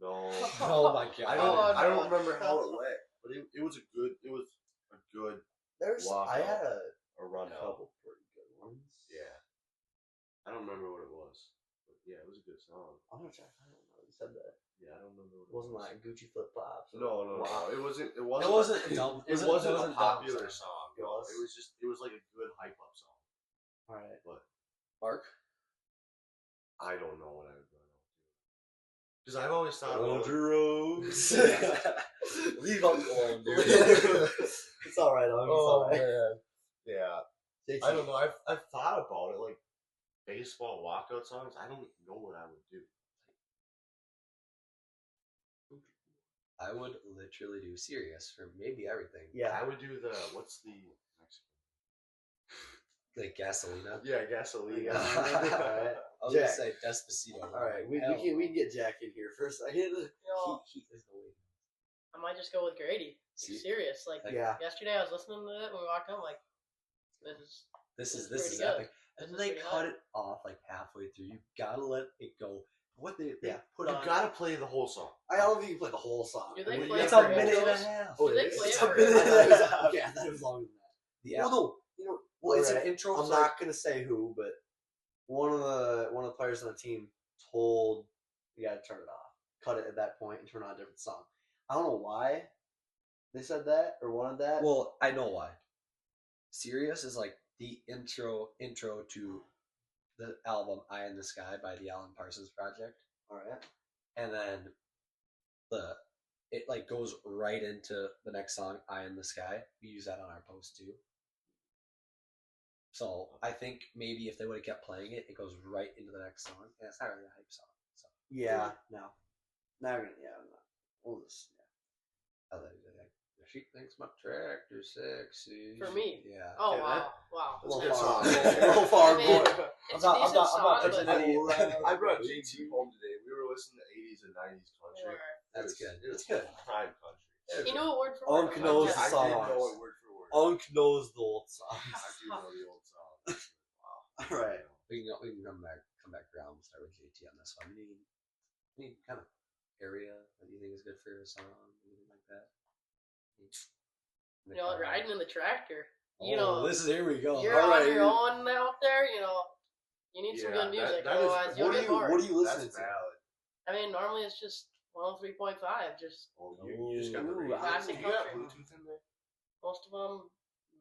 No, Oh my god. I don't. Oh, I don't no. remember how it went, but it was a good. It was a good There's. Walk I out. had a run a out. couple pretty good ones. Yeah, I don't remember what it was, but yeah, it was a good song. I'm gonna try to find it. You said that. Yeah, I don't remember what It wasn't was. like Gucci flip flops. No. Wow. It wasn't. It It wasn't. wasn't dumb. It wasn't a dumb popular song. song. It No, was? it was just. It was like a good hype up song. All right. But Mark. I don't know what I would run out to. Because I've always thought. Rose. Leave Leave Uncle alone, dude. It's all right. It's all right. man. Yeah. JT. I don't know. I've thought about it, like baseball walkout songs. I don't know what I would do. I would literally do serious for maybe everything. Yeah. I would do the what's the Mexican? Like Gasolina. Yeah, gasoline. All right. I was Jack. gonna say Despacito. All right. We Hell can get Jack in here for a second. You know, He is the lead. I might just go with Grady. See? Serious. Like Yeah. yesterday, I was listening to it when we walked home. Like, this is This pretty is good. epic. This And is they pretty cut hot. it off like halfway through. You gotta let it go. What they Yeah. put You on. gotta play the whole song. I don't think you can play the whole song. Do they Well, play it's it a for minute and a intros? half. Oh, Do it they is? play It's it a for minute and a intros? half. Okay, I thought it was longer than that. The Well, album. no, Well, it's alright, an intro. I'm so like- not gonna say who, but one of the players on the team told the guy to turn it off, cut it at that point, and turn on a different song. I don't know why they said that or wanted that. Well, I know why. Sirius is like the intro to the album "Eye in the Sky" by the Alan Parsons Project, all right, and then it like goes right into the next song, "Eye in the Sky." We use that on our post too. So I think maybe if they would have kept playing it, it goes right into the next song, and it's not really a hype song. So yeah, no, not gonna, yeah, I'm not. We'll just, I like she thinks my tractor's sexy. For me? Yeah. Oh Okay, wow. That's a Little good far, song. little far, I mean, boy. it's a decent song, touching but any- I brought JT home today. We were listening to 80s and 90s country. That's It good. was That's good. Prime country. you know it word for Unc word. knows Yeah. the I songs. didn't know it word for word. Unk knows the old songs. I do know the old song. Wow. All right. We can come back around. We'll start with JT on this one. Any kind of area that you think is good for a song, anything like that? You know, riding in the tractor. Oh, You know, this is here we go. you're All on right, your you- own out there. You know, You need some Yeah, good music, that is- otherwise you'll What get do you bored. What do you listen That's to? valid. I mean, normally it's just 103.5. Just Oh, you just got the Ooh, radio. classic Do you got country. Bluetooth in there? most of them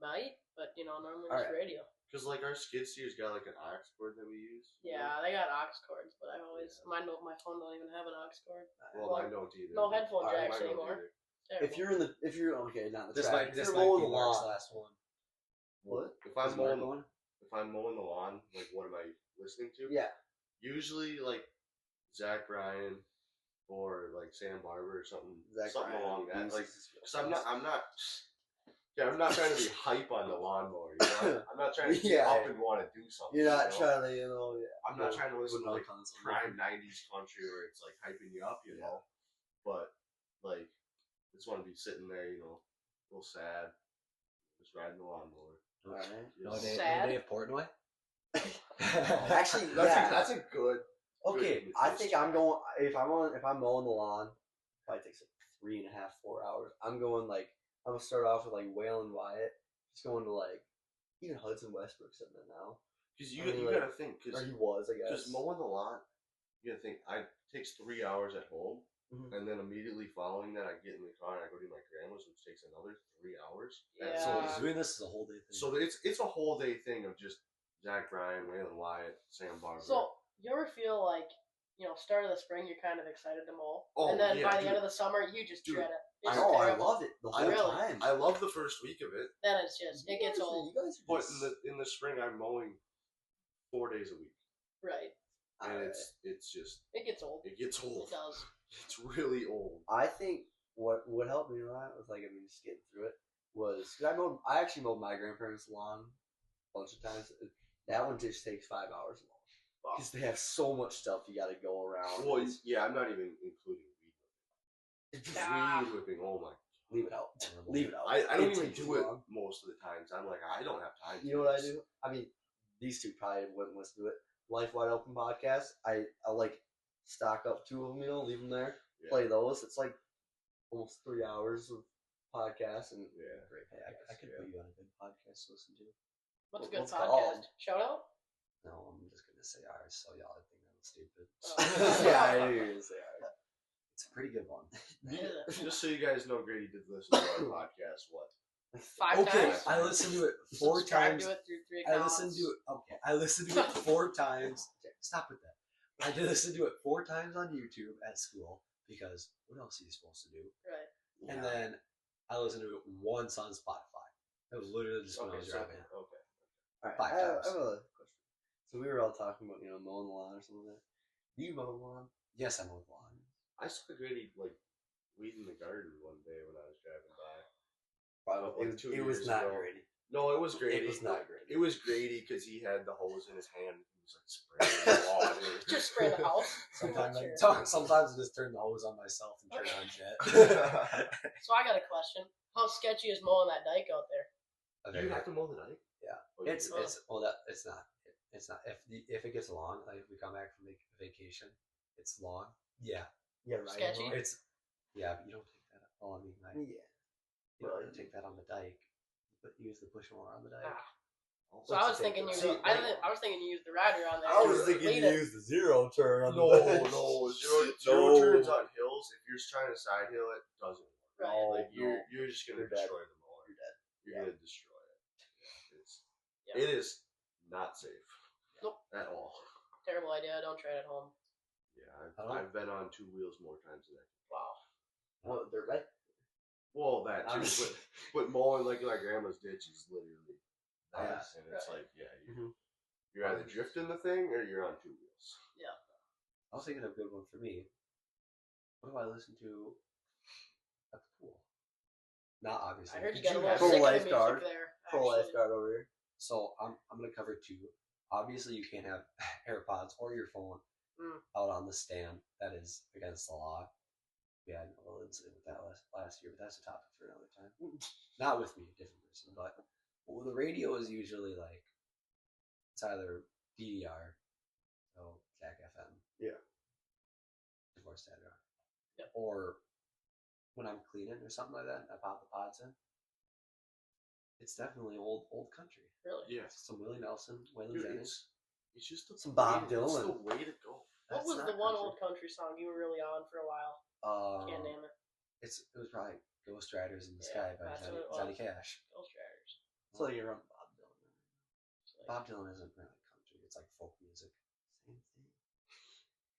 might, but normally All it's right. radio. Because like our skid steer's got like an aux cord that we use. you know? Yeah, they got aux cords, but I always my phone don't even have an aux cord. Well, Well, mine don't either. no headphone Alright, jacks Mine don't anymore. either. If you're okay, not the This track. might If this you're might mowing be the Mark's lawn. last one. What? If I'm Is Mark mowing, going? if I'm mowing the lawn, like what am I listening to? Yeah. Usually like Zach Bryan or like Sam Barber or something, something Ryan along that. uses Like, his because I'm not trying to be hype on the lawnmower. You know? I'm not trying to get Yeah. up and want to do something. You're not you know? trying to, yeah. I'm not trying to listen to like on something. prime '90s country where it's like hyping you up, you know. But like, I just want to be sitting there, a little sad, just riding the lawnmower. All right. No Just- Sad? day of Portnoy. Actually, that's a good. Okay, Good I taste think I'm track. going. If I'm mowing the lawn, probably takes like 3.5, 4 hours. I'm going like I'm gonna start off with like Waylon Wyatt. Just going to like even Hudson Westbrook's in there now, Because I you mean, gotta think, or because he was, I guess. mowing the lawn, you gotta think. It takes 3 hours at home, Mhm. and then immediately following that, I get in the car and I go to my grandma's, which takes another 3 hours. Yeah. So Yeah. doing this is a whole day thing. So it's a whole day thing of just Zach Bryan, Waylon Wyatt, Sam Barber. So you ever feel like start of the spring you're kind of excited to mow, Oh, and then yeah, by the end dude. of the summer you just Dude, dread it. I It's know. I terrible. loved it the whole Really? time. I love the first week of it, Then it's just it gets old. You guys are but just, in the spring I'm mowing 4 days a week, Right. and Alright. it's just It gets old. it gets old. It does. It's really old. I think what helped me a lot was like just getting through it was because I actually mowed my grandparents' lawn a bunch of times. That one just takes 5 hours long because they have so much stuff you got to go around. Well, yeah, I'm not even including weed whipping. Ah. Weed whipping, oh my! Leave it out. Leave it out. I don't It even takes do too it long. most of the times. I'm like, I don't have time. You know what I do? I mean, these two probably wouldn't listen to it. Life Wide Open podcast. I like stock up 2 of them, leave them there, Yeah. play those. It's like almost 3 hours of podcast and Yeah. great Hey, podcast. I could put you on a good podcast to listen to. What's a What- good what's it podcast? called? Shout out. No, I'm just gonna say ours, so y'all think I'm stupid. Oh. Yeah, I knew you were gonna say alright. It's a pretty good one. Just so you guys know, Grady did listen to our podcast. What? 5 Okay, times. I listened to it 4 Subscribe times. to it through 3 I accounts. listened to it. Okay, I listened to it 4 times. Stop with that. I did listen to it 4 times on YouTube at school because what else are you supposed to do? Right. And then I listened to it once on Spotify. It was literally just when I Okay, was so, driving. okay. Alright, 5 I have times. a question. So we were all talking about mowing the lawn or something like that. Do you mow the lawn? Yes, I'm with lawn. I saw Grady like weeding the garden one day when I was driving by. Probably. Like 2 It was years not ago. Grady. No, it was Grady. It was not Grady. It was Grady because he had the hose in his hand. He was like spraying the lawn. Just spray the house. Sometimes, Sure. sometimes I just turn the hose on myself and turn on jet. So I got a question. How sketchy is mowing that dike out there? Do you have to mow the dike? Yeah. Oh, you It's do? it's not if it gets long, like if we come back from vacation, it's long. Yeah, Yeah, right. Sketchy. it's but you don't take that. Oh, I mean, like, Yeah. you don't take that on the dike, but use the push mower on the dike. Ah. Oh, So I was thinking you. See, I was thinking you used the rider on there. I was to thinking lead you it. use the 0 turn on No, the no, No. zero turns on hills. If you're trying to side hill, it doesn't work. Right. No, Like no. you're just gonna You're dead. destroy the mower. You're dead. You're Yeah. gonna destroy it. Yeah, Yeah. It is not safe. Nope. At all. Terrible idea. Don't try it at home. Yeah, I don't- I've been on 2 wheels more times than that. Wow. Well, they're right. Well, that too, Honestly. but mowing like my grandma's ditch is literally that, Yeah. and it's Right. like Mhm. you're either drifting the thing or you're on 2 wheels. I was thinking of a good one for me. What do I listen to at the pool? Not obviously. I heard you Did got a you little have- Full sick of the lifeguard. music there. Full actually. lifeguard over here. So I'm gonna cover 2. Obviously, you can't have AirPods or your phone Mm. out on the stand. That is against the law. We had a little incident with that last year, but that's a topic for another time. Not with me, a different person. But well, the radio is usually like it's either DDR, so Jack FM, Yeah. or Standard, Yep. or when I'm cleaning or something like that, I pop the pods in. It's definitely old country. Really? Yeah, Some Willie Nelson, Waylon dude, Jennings. It's just the Some Bob way, it's the Dylan. way to go. What That's was not the one country. old country song you were really on for a while? Can't name it. It was probably Ghost Riders in the Yeah, Sky by that's Johnny, what it was. Johnny Cash. Ghost Riders. So you're on Bob Dylan. It's like- Bob Dylan isn't really country. It's like folk music. Same thing.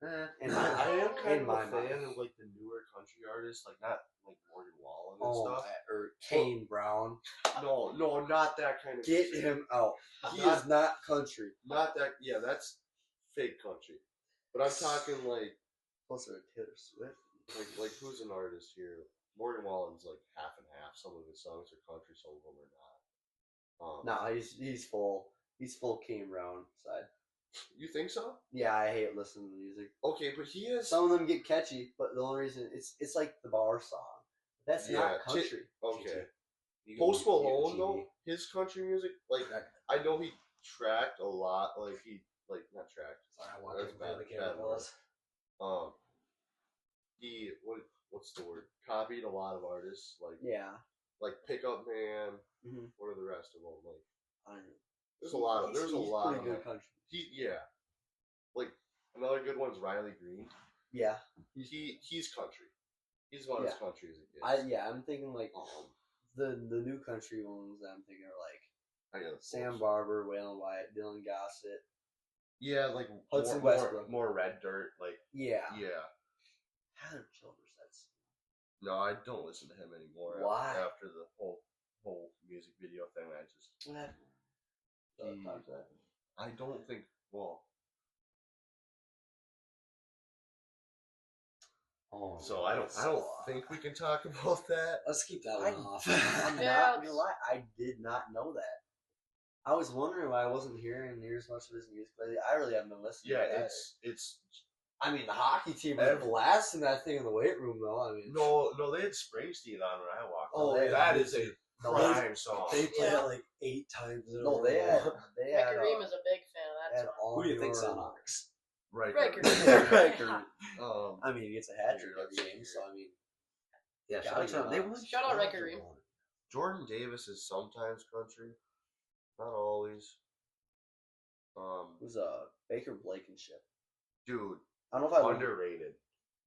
Eh, I am kind in of my a fan mind. of like the newer country artists, like not like Morgan Wallen and Oh, stuff. or Kane Brown. No, not that kind of. Get music. him out. He Not- is not country. Not that. Yeah, that's fake country. But I'm talking like Closer to Taylor Swift. like who's an artist here? Morgan Wallen's like half and half. Some of his songs are country, some of them are not. No, he's full. He's full Kane Brown side. You think so? Yeah, I hate listening to music. Okay, but he is. Some of them get catchy, but the only reason it's like the bar song. That's Yeah, not country. Okay. you Post get Malone GD. though, his country music, like I know he tracked a lot. Like he not tracked. Sorry, I walked That's in front of bad- the camera. bad word. He what's the word? Copied a lot of artists, Yeah. like Pickup Man. Mhm. What are the rest of them? Like I don't know. there's a lot of He's of pretty good them. country. Like another good one's Riley Green. Yeah. He's country. He's about as country as it gets. I'm thinking like the new country ones that I'm thinking are like I got Sam Barber, Waylon Wyatt, Dylan Gossett. Yeah, like Hudson more, Westbrook. more red dirt. Like Yeah. yeah. Tyler Childers, that's No, I don't listen to him anymore. Why? After the whole music video thing, I just what happened? I don't think. Well, Oh, so I don't think we can talk about that. Let's keep that I- one off. I'm Yeah, not it's- gonna lie, I did not know that. I was wondering why I wasn't hearing near as much of his music lately. I really haven't been listening. Yeah, to that. it's I mean, the hockey team was Every- blasting that thing in the weight room, though. I mean, no. They had Springsteen on when I walked. Oh, in. yeah, that they is a did. No, prime song. They played Yeah. it like 8 times in a no, row. they had Rick Ream is a big fan of that had song. all Who do you think's your- on Ox? Right. Riker. Riker. I mean, he gets a hat trick Yeah, every that's game, so I mean, Yeah, Gotta shout out get to them. They Ox. won. Shout out Riker Ream. Jordan Davis is sometimes country, not always. it was a Baker Blankenship. Dude, I don't know if I underrated.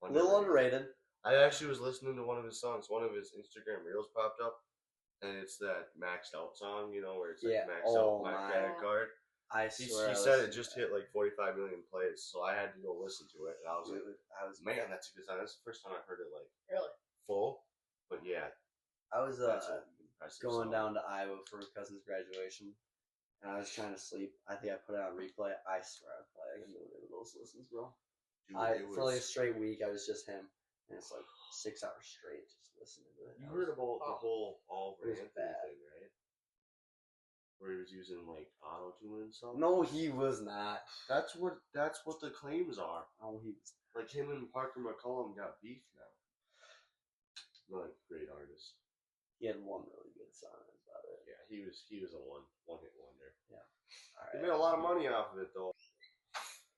a little underrated. I actually was listening to one of his songs. One of his Instagram reels popped up, and it's that maxed out song, where it's like Yeah. maxed Oh, out my my. credit card. I He swear. I said it listened just to hit like 45 million plays, so I had to go listen to it, and I was like, that. I was man, that's a good song. That's the first time I heard it like Really? full, but yeah, I was that's an impressive going song. down to Iowa for a cousin's graduation, and I was trying to sleep. I think I put it on replay. I swear I play. I can do it with those listens, bro. Dude, it For like a was- straight week, I was just him, and it's like 6 hours straight just listening to it. You I heard was- about the whole Oliver It was Anthony bad. thing, right? Where he was using like auto tune and stuff. No, he was not. That's what the claims are. Oh, he was. Like him and Parker McCollum got beef now. They're like great artists. He had one really good song. That's about it. Yeah, he was a one hit wonder. All He right. made a lot of money off of it though.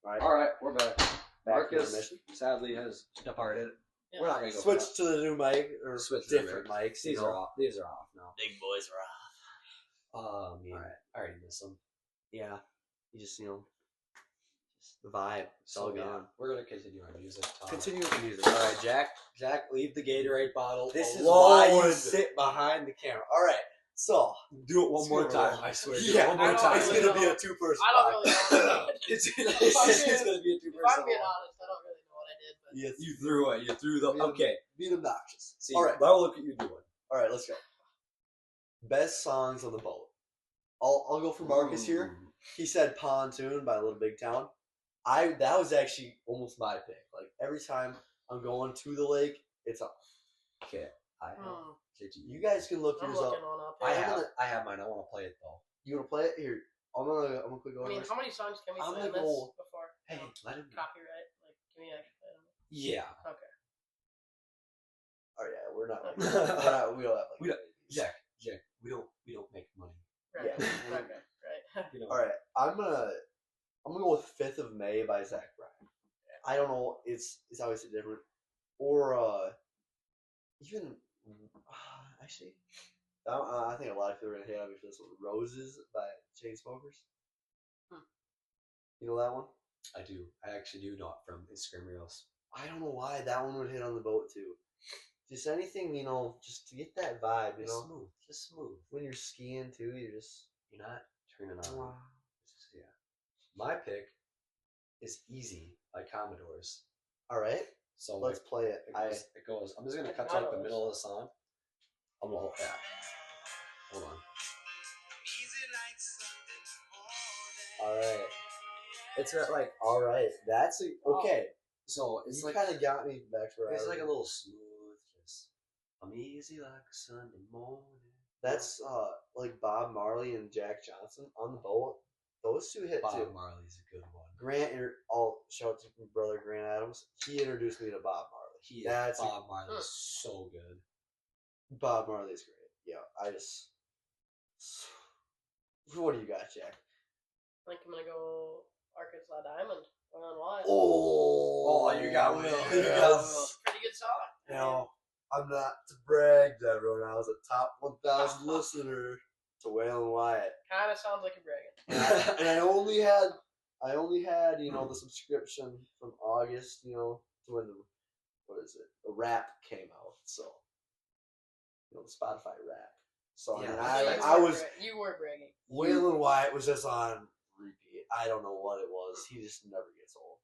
All right. All right, we're back. Back to Marcus intermission. sadly has departed. Yeah. We're not gonna go Switch to the new mic or Switch to the different new mics. These are off. These are off now. Big boys are off. I mean, Alright. I already miss them. Yeah, you just just the vibe. It's all yeah, gone. we're gonna continue our music. talk. Continue with the music. All right, Jack. Jack, leave the Gatorade bottle. This is alone. why you sit behind the camera. All right, so Do it one Let's more go time. roll. I swear. yeah, do it one more I don't time. it's really gonna be know. a two-person. I don't really know. It's I'm gonna be a If two-person. I'm being honest, I don't really know what I did, but You threw it. You threw the. Okay. Beat obnoxious. See, All right. now look what you're doing. All right, let's go. Best songs on the boat. I'll go for Marcus here. He said "Pontoon" by Little Big Town. That was actually almost my pick. Like every time I'm going to the lake, it's on. Okay. I have. hmm, You guys can look I'm yours up. looking one up. I Yeah. have mine. I want to play it though. You wanna play it here? I'm gonna quick go. I mean, over how many songs can we I'm play gonna on this go- before Hey, let him. copyright? Like, can we actually play them? Yeah. Okay. Oh yeah, we're not. Okay. We don't have like. We don't- Jack, we don't make money. Right. Yeah. Okay. Right. You know. All right, I'm gonna go with "5th of May" by Zach Bryan. I don't know. It's obviously different. Or even actually, I think a lot of people are gonna hate on me for this one. "Roses" by Chainsmokers. You know that one? I do. I actually do know it from Instagram Reels. I don't know why that one would hit on the boat too. Just anything, just to get that vibe, Just smooth. Just smooth. When you're skiing too, You're not turning on. Wow. Yeah. My pick is Easy by Commodores. All right. So Let's play it. it goes. I'm just gonna cut to like the middle of the song. I'm gonna hold that. Hold on. All right. It's not like all right. That's okay. So it's You like kind of got me back to where it's I like a was. little smooth. Just I'm easy like a Sunday morning. That's like Bob Marley and Jack Johnson on the boat. Those two hit Bob too. Marley's a good one. Shout out to my brother Grant Adams. He introduced me to Bob Marley. Bob Marley's so good. Bob Marley's great. Yeah, what do you got, Jack? I think I'm gonna go Arkansas Diamond. Waylon Wyatt. Oh, you got Will. You got Pretty good song. I'm not to brag to everyone. I was a top 1,000 listener to Waylon Wyatt, Kind of sounds like you're bragging. and I only had the subscription from August, to when the Rap came out. So the Spotify Rap. So Yeah, You were bragging. Waylon Wyatt was just on repeat. I don't know what it was. He just never gets old.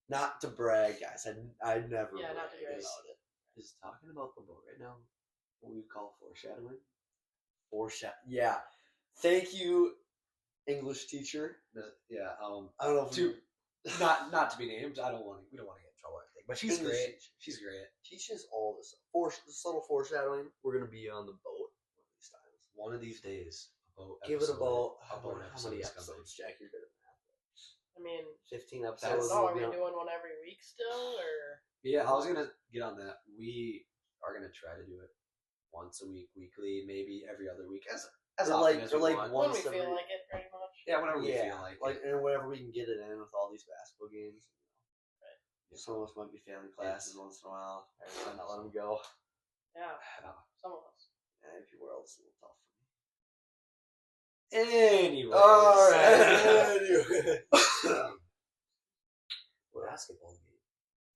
Not to brag, guys. I never not to brag. about it. Is talking about the boat right now what we call foreshadowing? Yeah. Thank you, English teacher. Yeah. I don't know if To not to be named. We don't want to get in trouble or anything. But she's English great. teacher. She's great. Teaches all this subtle foreshadowing. We're gonna be on the boat one of these times. One of these days. Give it a boat. A boat How episode many is coming. episodes, Jack? You're good at math. I mean, 15 I episodes. don't know. Are will we be on- doing one every week still, or Yeah, I was gonna get on that. We are gonna try to do it once a week, weekly, maybe every other week, as Or often like- as or we like want. one- when we Once feel every- like it, pretty much. Yeah, whenever we feel like it. and whenever we can get it in with all these basketball games. Right. Some of us might be failing classes once in a while. I might not let them go. Yeah, Yeah. some of us. Yeah, if you were else, it's a little tough Anyways. All right. Anyway. Basketball game.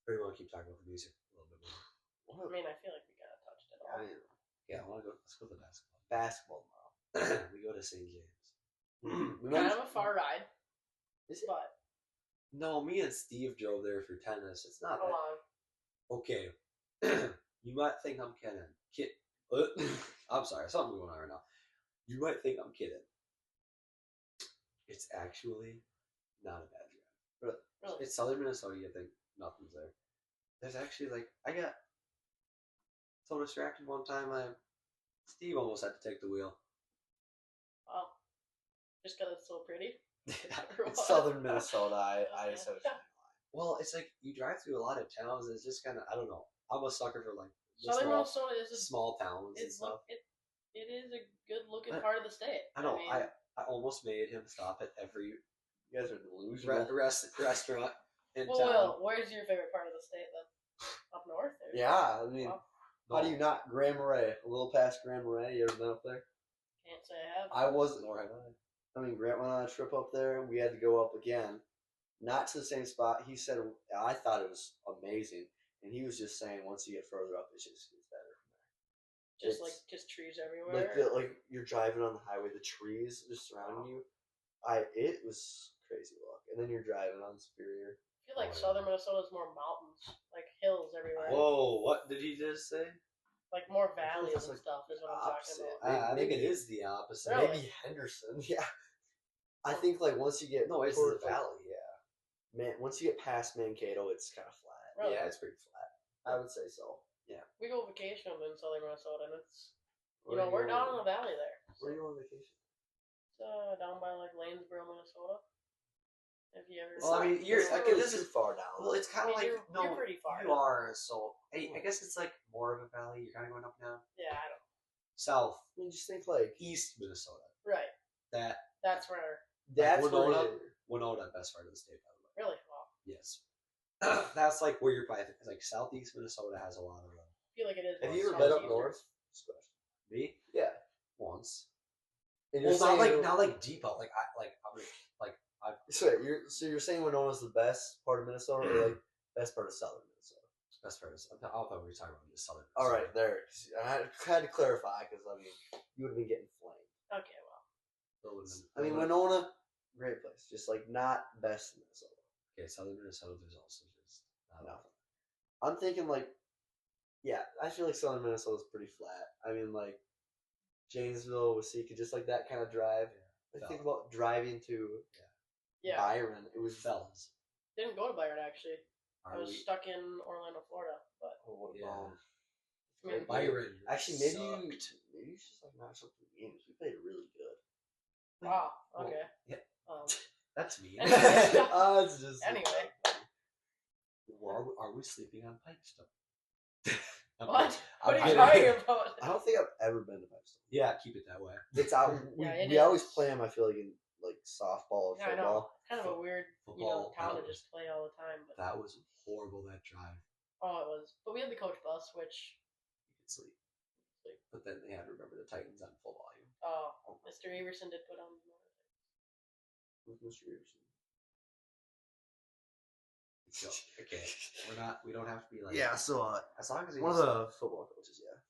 Or you want to keep talking about the music a little bit more? I mean, I feel like we kind of touched it all. Yeah, let's go to the basketball. Basketball tomorrow. We go to St. James. We Kind might- of a far ride, Is it? but No, me and Steve drove there for tennis. It's not hold that. on. Okay. You might think I'm kidding. I'm sorry, something going on right now. You might think I'm kidding. It's actually not a bad drive. Really? It's southern Minnesota. You think nothing's there. There's actually I got so distracted one time. Steve almost had to take the wheel. Oh, just because it's so pretty. It's southern Minnesota. I just have a feeling. Well, it's like you drive through a lot of towns. And it's just kind of I don't know. I'm a sucker for like the Southern small, Minnesota is a, small towns and it's stuff. it is a good looking I- part of the state. I know. mean, I almost made him stop at every You guys are delusional. restaurant in well, town. Will, where's your favorite part of the state then? Up north? Or? Yeah, I mean, Well, how do you not? Grand Marais, a little past Grand Marais. You ever been up there? can't say I have. I wasn't. Nor have I. I mean, Grant went on a trip up there. We had to go up again, not to the same spot. He said, I thought it was amazing, and he was just saying once you get further up, it just gets better from there. Just It's- just trees everywhere. like you're driving on the highway, the trees just surrounding you. It was crazy look, and then you're driving on Superior. I feel like Oh, yeah. southern Minnesota is more mountains, like hills everywhere. Whoa! What did he just say? Like more valleys it's and like stuff is what I'm talking opposite. about. I think it is the opposite. Really? Maybe Henderson. Yeah, I think like once you get No, it's toward, the valley. Yeah. once you get past Mankato, it's kind of flat. Really? Yeah, it's pretty flat. I would say so. We go vacation in southern Minnesota, and it's Where you know do we're go down on- in the valley there. Where are you on vacation? It's down by like Lanesboro, Minnesota. If you ever. Well, I mean, you're It's not okay. really This too is far down. well, it's kind of I mean, like you're pretty far. You are so. I guess it's like more of a valley. You're kind of going up now. Yeah, I don't. South, I mean, just think like east Minnesota. Right. That's where. that's Winona? where Winona, best part of the state, by the way. Really. Well, Yes. That's like where you're probably like southeast Minnesota has a lot of I feel like it is. Have more you ever south been up eastern. north? me Yeah. once. And Well, you're saying not like deep out. Like I'm like So you're saying Winona's the best part of Minnesota, or like best part of southern Minnesota? Best part is I thought we were talking about just southern. All right, there. I had to clarify because I mean you would have been getting flamed. Okay, well, I mean Winona, great place, just like not best in Minnesota. Okay, southern Minnesota. There's also just not No. enough. I'm thinking like, yeah, I feel like southern Minnesota's pretty flat. I mean like Janesville, Waseca, just like that kind of drive. Yeah. I think about driving to yeah. Byron. It was Fells. Didn't go to Byron actually. I Are was we? stuck in Orlando, Florida. But oh, what a Yeah. bum. I mean, Byron. Actually, maybe you should like not something games. We played really good. wow. Well, Okay. yeah. Um, That's mean. Anyway. It's just Anyway. Well, are we sleeping on Pipestone? what? I'm What are you kidding. talking about? I don't think I've ever been to Pipestone. Yeah, keep it that way. It's out. We, Yeah, it we always is. play them. I feel like in like softball or Yeah, I know. football. It's kind of a weird, Football, town to that just play all the time. But That was horrible. That drive. oh, it was. But we had the coach bus, which You could sleep. But then they had to remember the Titans on full volume. Mr. Everson did put on. With Mr. Anderson. So, okay, we don't have to be like. Yeah. So As long as he's one of the football coaches. Yeah. a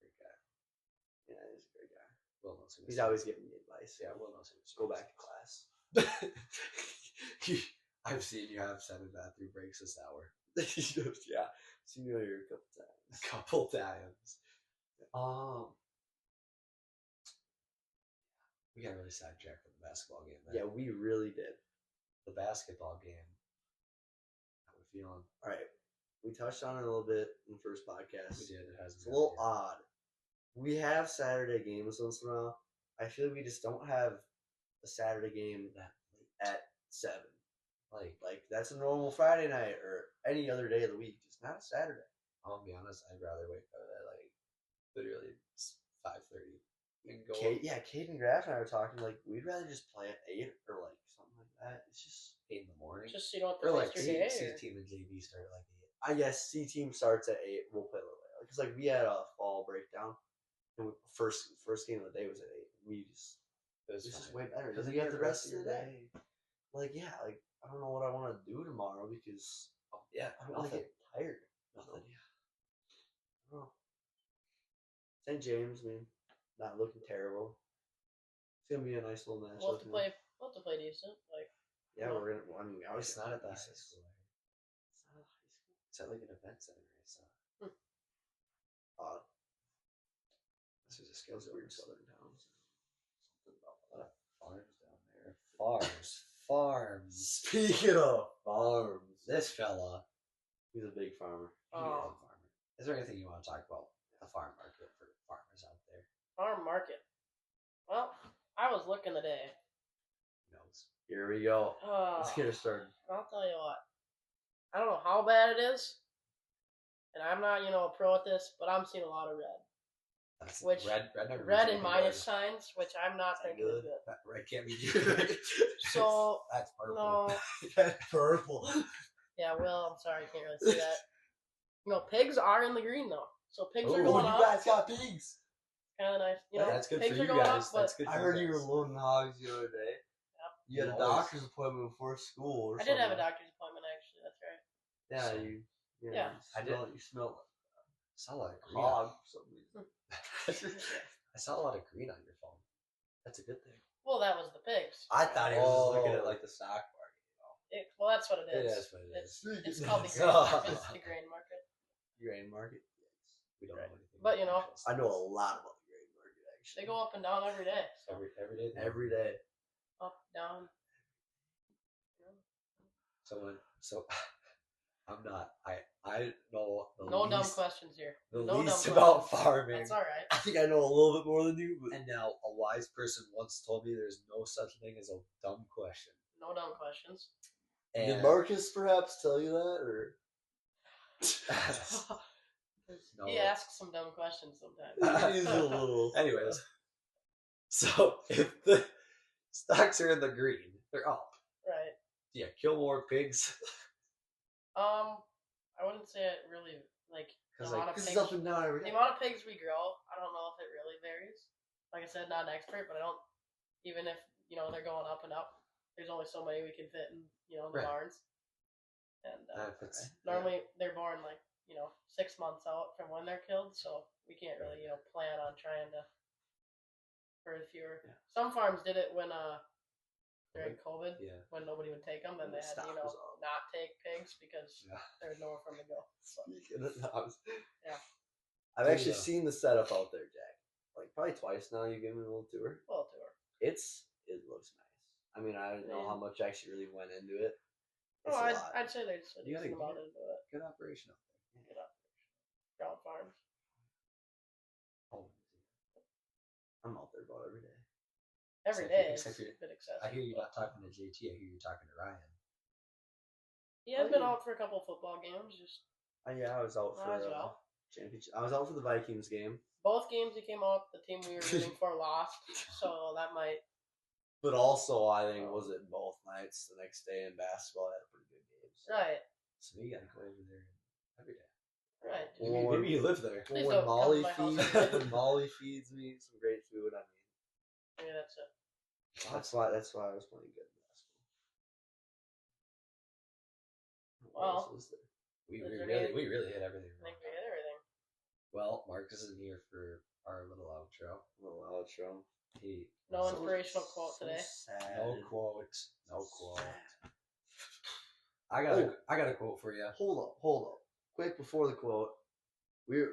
great guy. Yeah, he's a great guy. Will knows him. He's always giving me advice. Yeah, Will knows him. Go back to class. I've seen you have 7 bathroom breaks this hour. Yeah. Seen you here a couple times. A couple times. We got really sidetracked from the basketball game. Yeah, we really did. The basketball game. How we feeling? All right. We touched on it a little bit in the first podcast. We did. It has. It's a little odd. We have Saturday games once in a while. I feel like we just don't have a Saturday game at 7. Like that's a normal Friday night or any other day of the week. Just not a Saturday. I'll be honest. I'd rather wake up at like literally 5:30 and go. Kate and Graf and I were talking like we'd rather just play at 8 or like something like that. It's just 8 in the morning. Just so you don't have Or to like waste your day. C or- team and JV start at like 8. I guess C team starts at 8. We'll play a little later because like we had a fall breakdown. And first game of the day was at 8. We just It was this is fine. way better Because because you have the rest of your day. Like yeah, like I don't know what I want to do tomorrow because Yeah, I don't want to nothing. get tired. Nothing. Oh. St. James, man, not looking terrible. It's gonna be a nice little match. We'll have to play. We'll have to play decent. Like Yeah, we're gonna. I mean, It's not at the high It's school. not a high school. It's at like an event center. It's Odd. this is a Those skills are weird weird southern towns. a lot of farms down there. Farms. Speaking of farms, This fella. he's a big farmer. He is a Oh. farmer. Is there anything you want to talk about the farm market for farmers out there? farm market. Well, I was looking today. Who knows? Here we go. Let's Oh, get her started. I'll tell you what. I don't know how bad it is, and I'm not, a pro at this, but I'm seeing a lot of red. That's Which- red never Red usually and be minus red. signs, which I'm not Is that thinking is good? good. That red can't be good. So, That's purple. no. That's purple. Yeah, well, I'm sorry, I can't really see that. Pigs are in the green, though. So pigs Oh, are you going up. guys got pigs. Kind of nice. That's good pigs for are you going guys. up, but That's good. I for heard you were guys. loading hogs the other day. Yep. You had a Always. doctor's appointment before school. Or I did have a something. doctor's appointment, actually. That's right. Yeah, So- you. Yeah. I did. You smell Saw a lot of like a green. hog for some reason. I saw a lot of green on your phone. That's a good thing. Well, that was the pigs. I thought he was just looking Oh. at like the stock market. Well, that's what it It is. is what it is. It's called the Yes. grain market. It's the grain market. Grain market. We don't Right. know anything. But, about actual I know a stocks. lot about the grain market actually. They go up and down every day. So every day. every day. up, down. So I'm not. I know the No dumb least, questions here. the No dumb least questions. about farming. That's all right. I think I know a little bit more than you, but And now a wise person once told me there's no such thing as a dumb question. No dumb questions. did And Marcus perhaps tell you that, or No. He asks some dumb questions sometimes. he's a little? anyways, so if the stocks are in the green, they're up. Right. Yeah, kill more pigs. I wouldn't say it really the Because amount like of This pigs. is up and down every The day. amount of pigs we grow, I don't know if it really varies. Like I said, not an expert, but I don't. Even if they're going up and up, there's only so many we can fit in, the Right. barns. And If it's normally they're born like 6 months out from when they're killed, so we can't really plan on trying to birth fewer. Yeah. Some farms did it when during COVID, yeah. when nobody would take them, then they had to Stock was up. not take pigs because Yeah. there was nowhere for them to go. So, Speaking of dogs. Yeah. I've There actually you go. seen the setup out there, Jack. Like probably twice now. You gave me a little tour. well, tour. It looks nice. I mean, I don't know how much actually really went into it. It's Oh, a I'd, lot. I'd say there's a You gotta decent amount get- into it. Good operation up there. Good operation. Ground farms. Oh, I'm out there about every day. Every Except day you- is except you- a bit excessive. I hear you but not talking to JT. I hear you talking to Ryan. He has been out for a couple of football games. Just Yeah, I was out for as well. championship. I was out for the Vikings game, Both games he came out, the team we were rooting for lost, so that might. but also I think was it both nights the next day in basketball. I had a pretty good game. So. Right, So you gotta go over there every day. right. Well, Maybe you live there. Please When don't come to Molly my house feeds every day. when Molly feeds me some great food, I mean Maybe that's it. that's why I was playing good basketball. What Well, else was there? We Is there really hit everything. I think we hit everything. Well, Marcus isn't here for our little outro. Little outro. He No so- inspirational quote today. Sad. No quote. No quote. Sad. I got a quote for you. Hold up. Quick before the quote,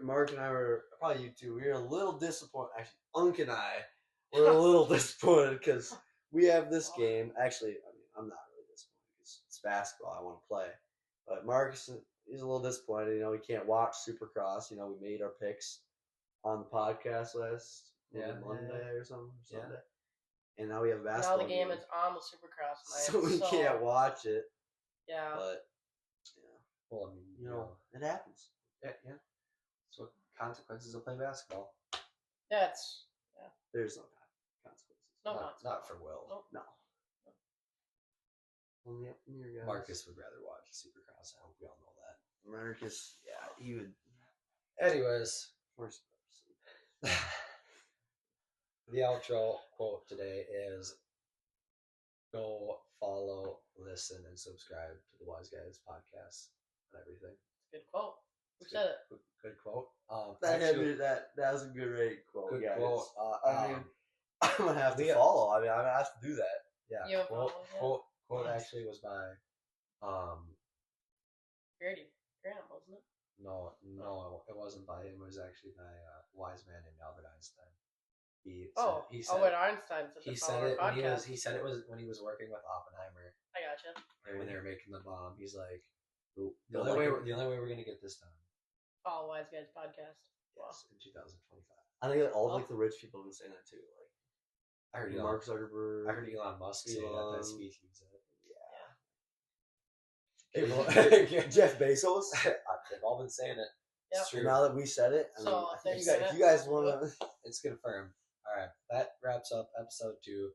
Mark and I were probably you two. We were a little disappointed. Actually, Unk and I were a little disappointed because we have this game. Actually, I mean, I'm not really disappointed because it's basketball. I want to play, but Marcus is a little disappointed. You know, he can't watch Supercross. You know, we made our picks on the podcast last Monday or something. Yeah. Sunday. And now we have a Now basketball. the game is on the Supercross night, so we can't watch it. Yeah, But yeah, Well, I mean, you know, it happens. yeah. That's what consequences of playing basketball. that's There's no consequences. no not, consequence. not for Will. Nope. No. Only up in your guys. Marcus would rather watch Supercross. I hope we all know that. Marcus, yeah, he would. Anyways, First, the outro quote today is go follow, listen, and subscribe to the Wise Guys podcast and everything. Good quote. Who said it? Good quote. that was a good rate quote, good guys. quote. I mean, I'm gonna have to Leah- follow. I mean, I'm gonna have to do that. Yeah. You have Quote, follow, yeah. quote actually was by Grady Graham, wasn't it? no, it wasn't by him. It was actually by a wise man named Albert Einstein. He said, Albert Einstein said he the said follow it when podcast. he said it was when he was working with Oppenheimer I gotcha. and when they were making the bomb. He's like, Don't the only way we're gonna get this done Follow Wise Guys podcast. Wow. is in 2025. I think that all like the rich people have been saying that too. Like I heard Mark Zuckerberg. I heard Elon Musk say that Elon. speech. He said, Yeah. Jeff Bezos. They've all been saying it. Yep. It's true. Now that we said it, I mean, So, I think if you they're guys, saying you guys it, want to. It's confirmed. All right, that wraps up episode 2.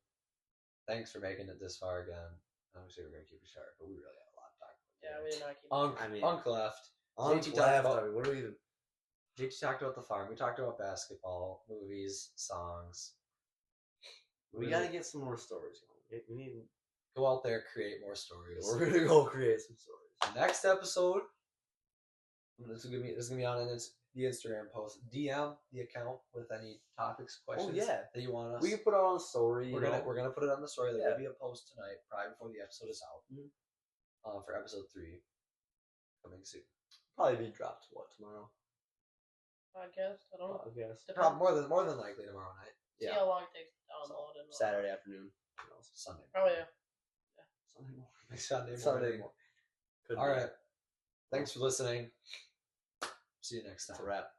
Thanks for making it this far again. Obviously, we're gonna keep it short, but we really had a lot to talk about. Yeah, we did not keep Unk, I mean- Unk left. On JT left, talked about- I mean, what do we even? JT talked about the farm. We talked about basketball, movies, songs. We got to get some more stories going. We need. go out there, create more stories. We're gonna go create some stories. Next episode, this is gonna be on the Instagram post. DM the account with any topics, questions yeah. that you want us. We can put it on a story. We're gonna put it on the story. There Yeah. will be a post tonight, probably before the episode is out. Mhm. For episode 3, coming soon. probably be dropped tomorrow. podcast. I don't know. I guess Depends. Probably more than likely tomorrow night, See Yeah. how long it takes to download and Saturday afternoon. Who knows? Sunday. Probably. Sunday morning. Sunday Sunday morning. morning. Could All be. right. Thanks for listening. See you next That's time. a wrap.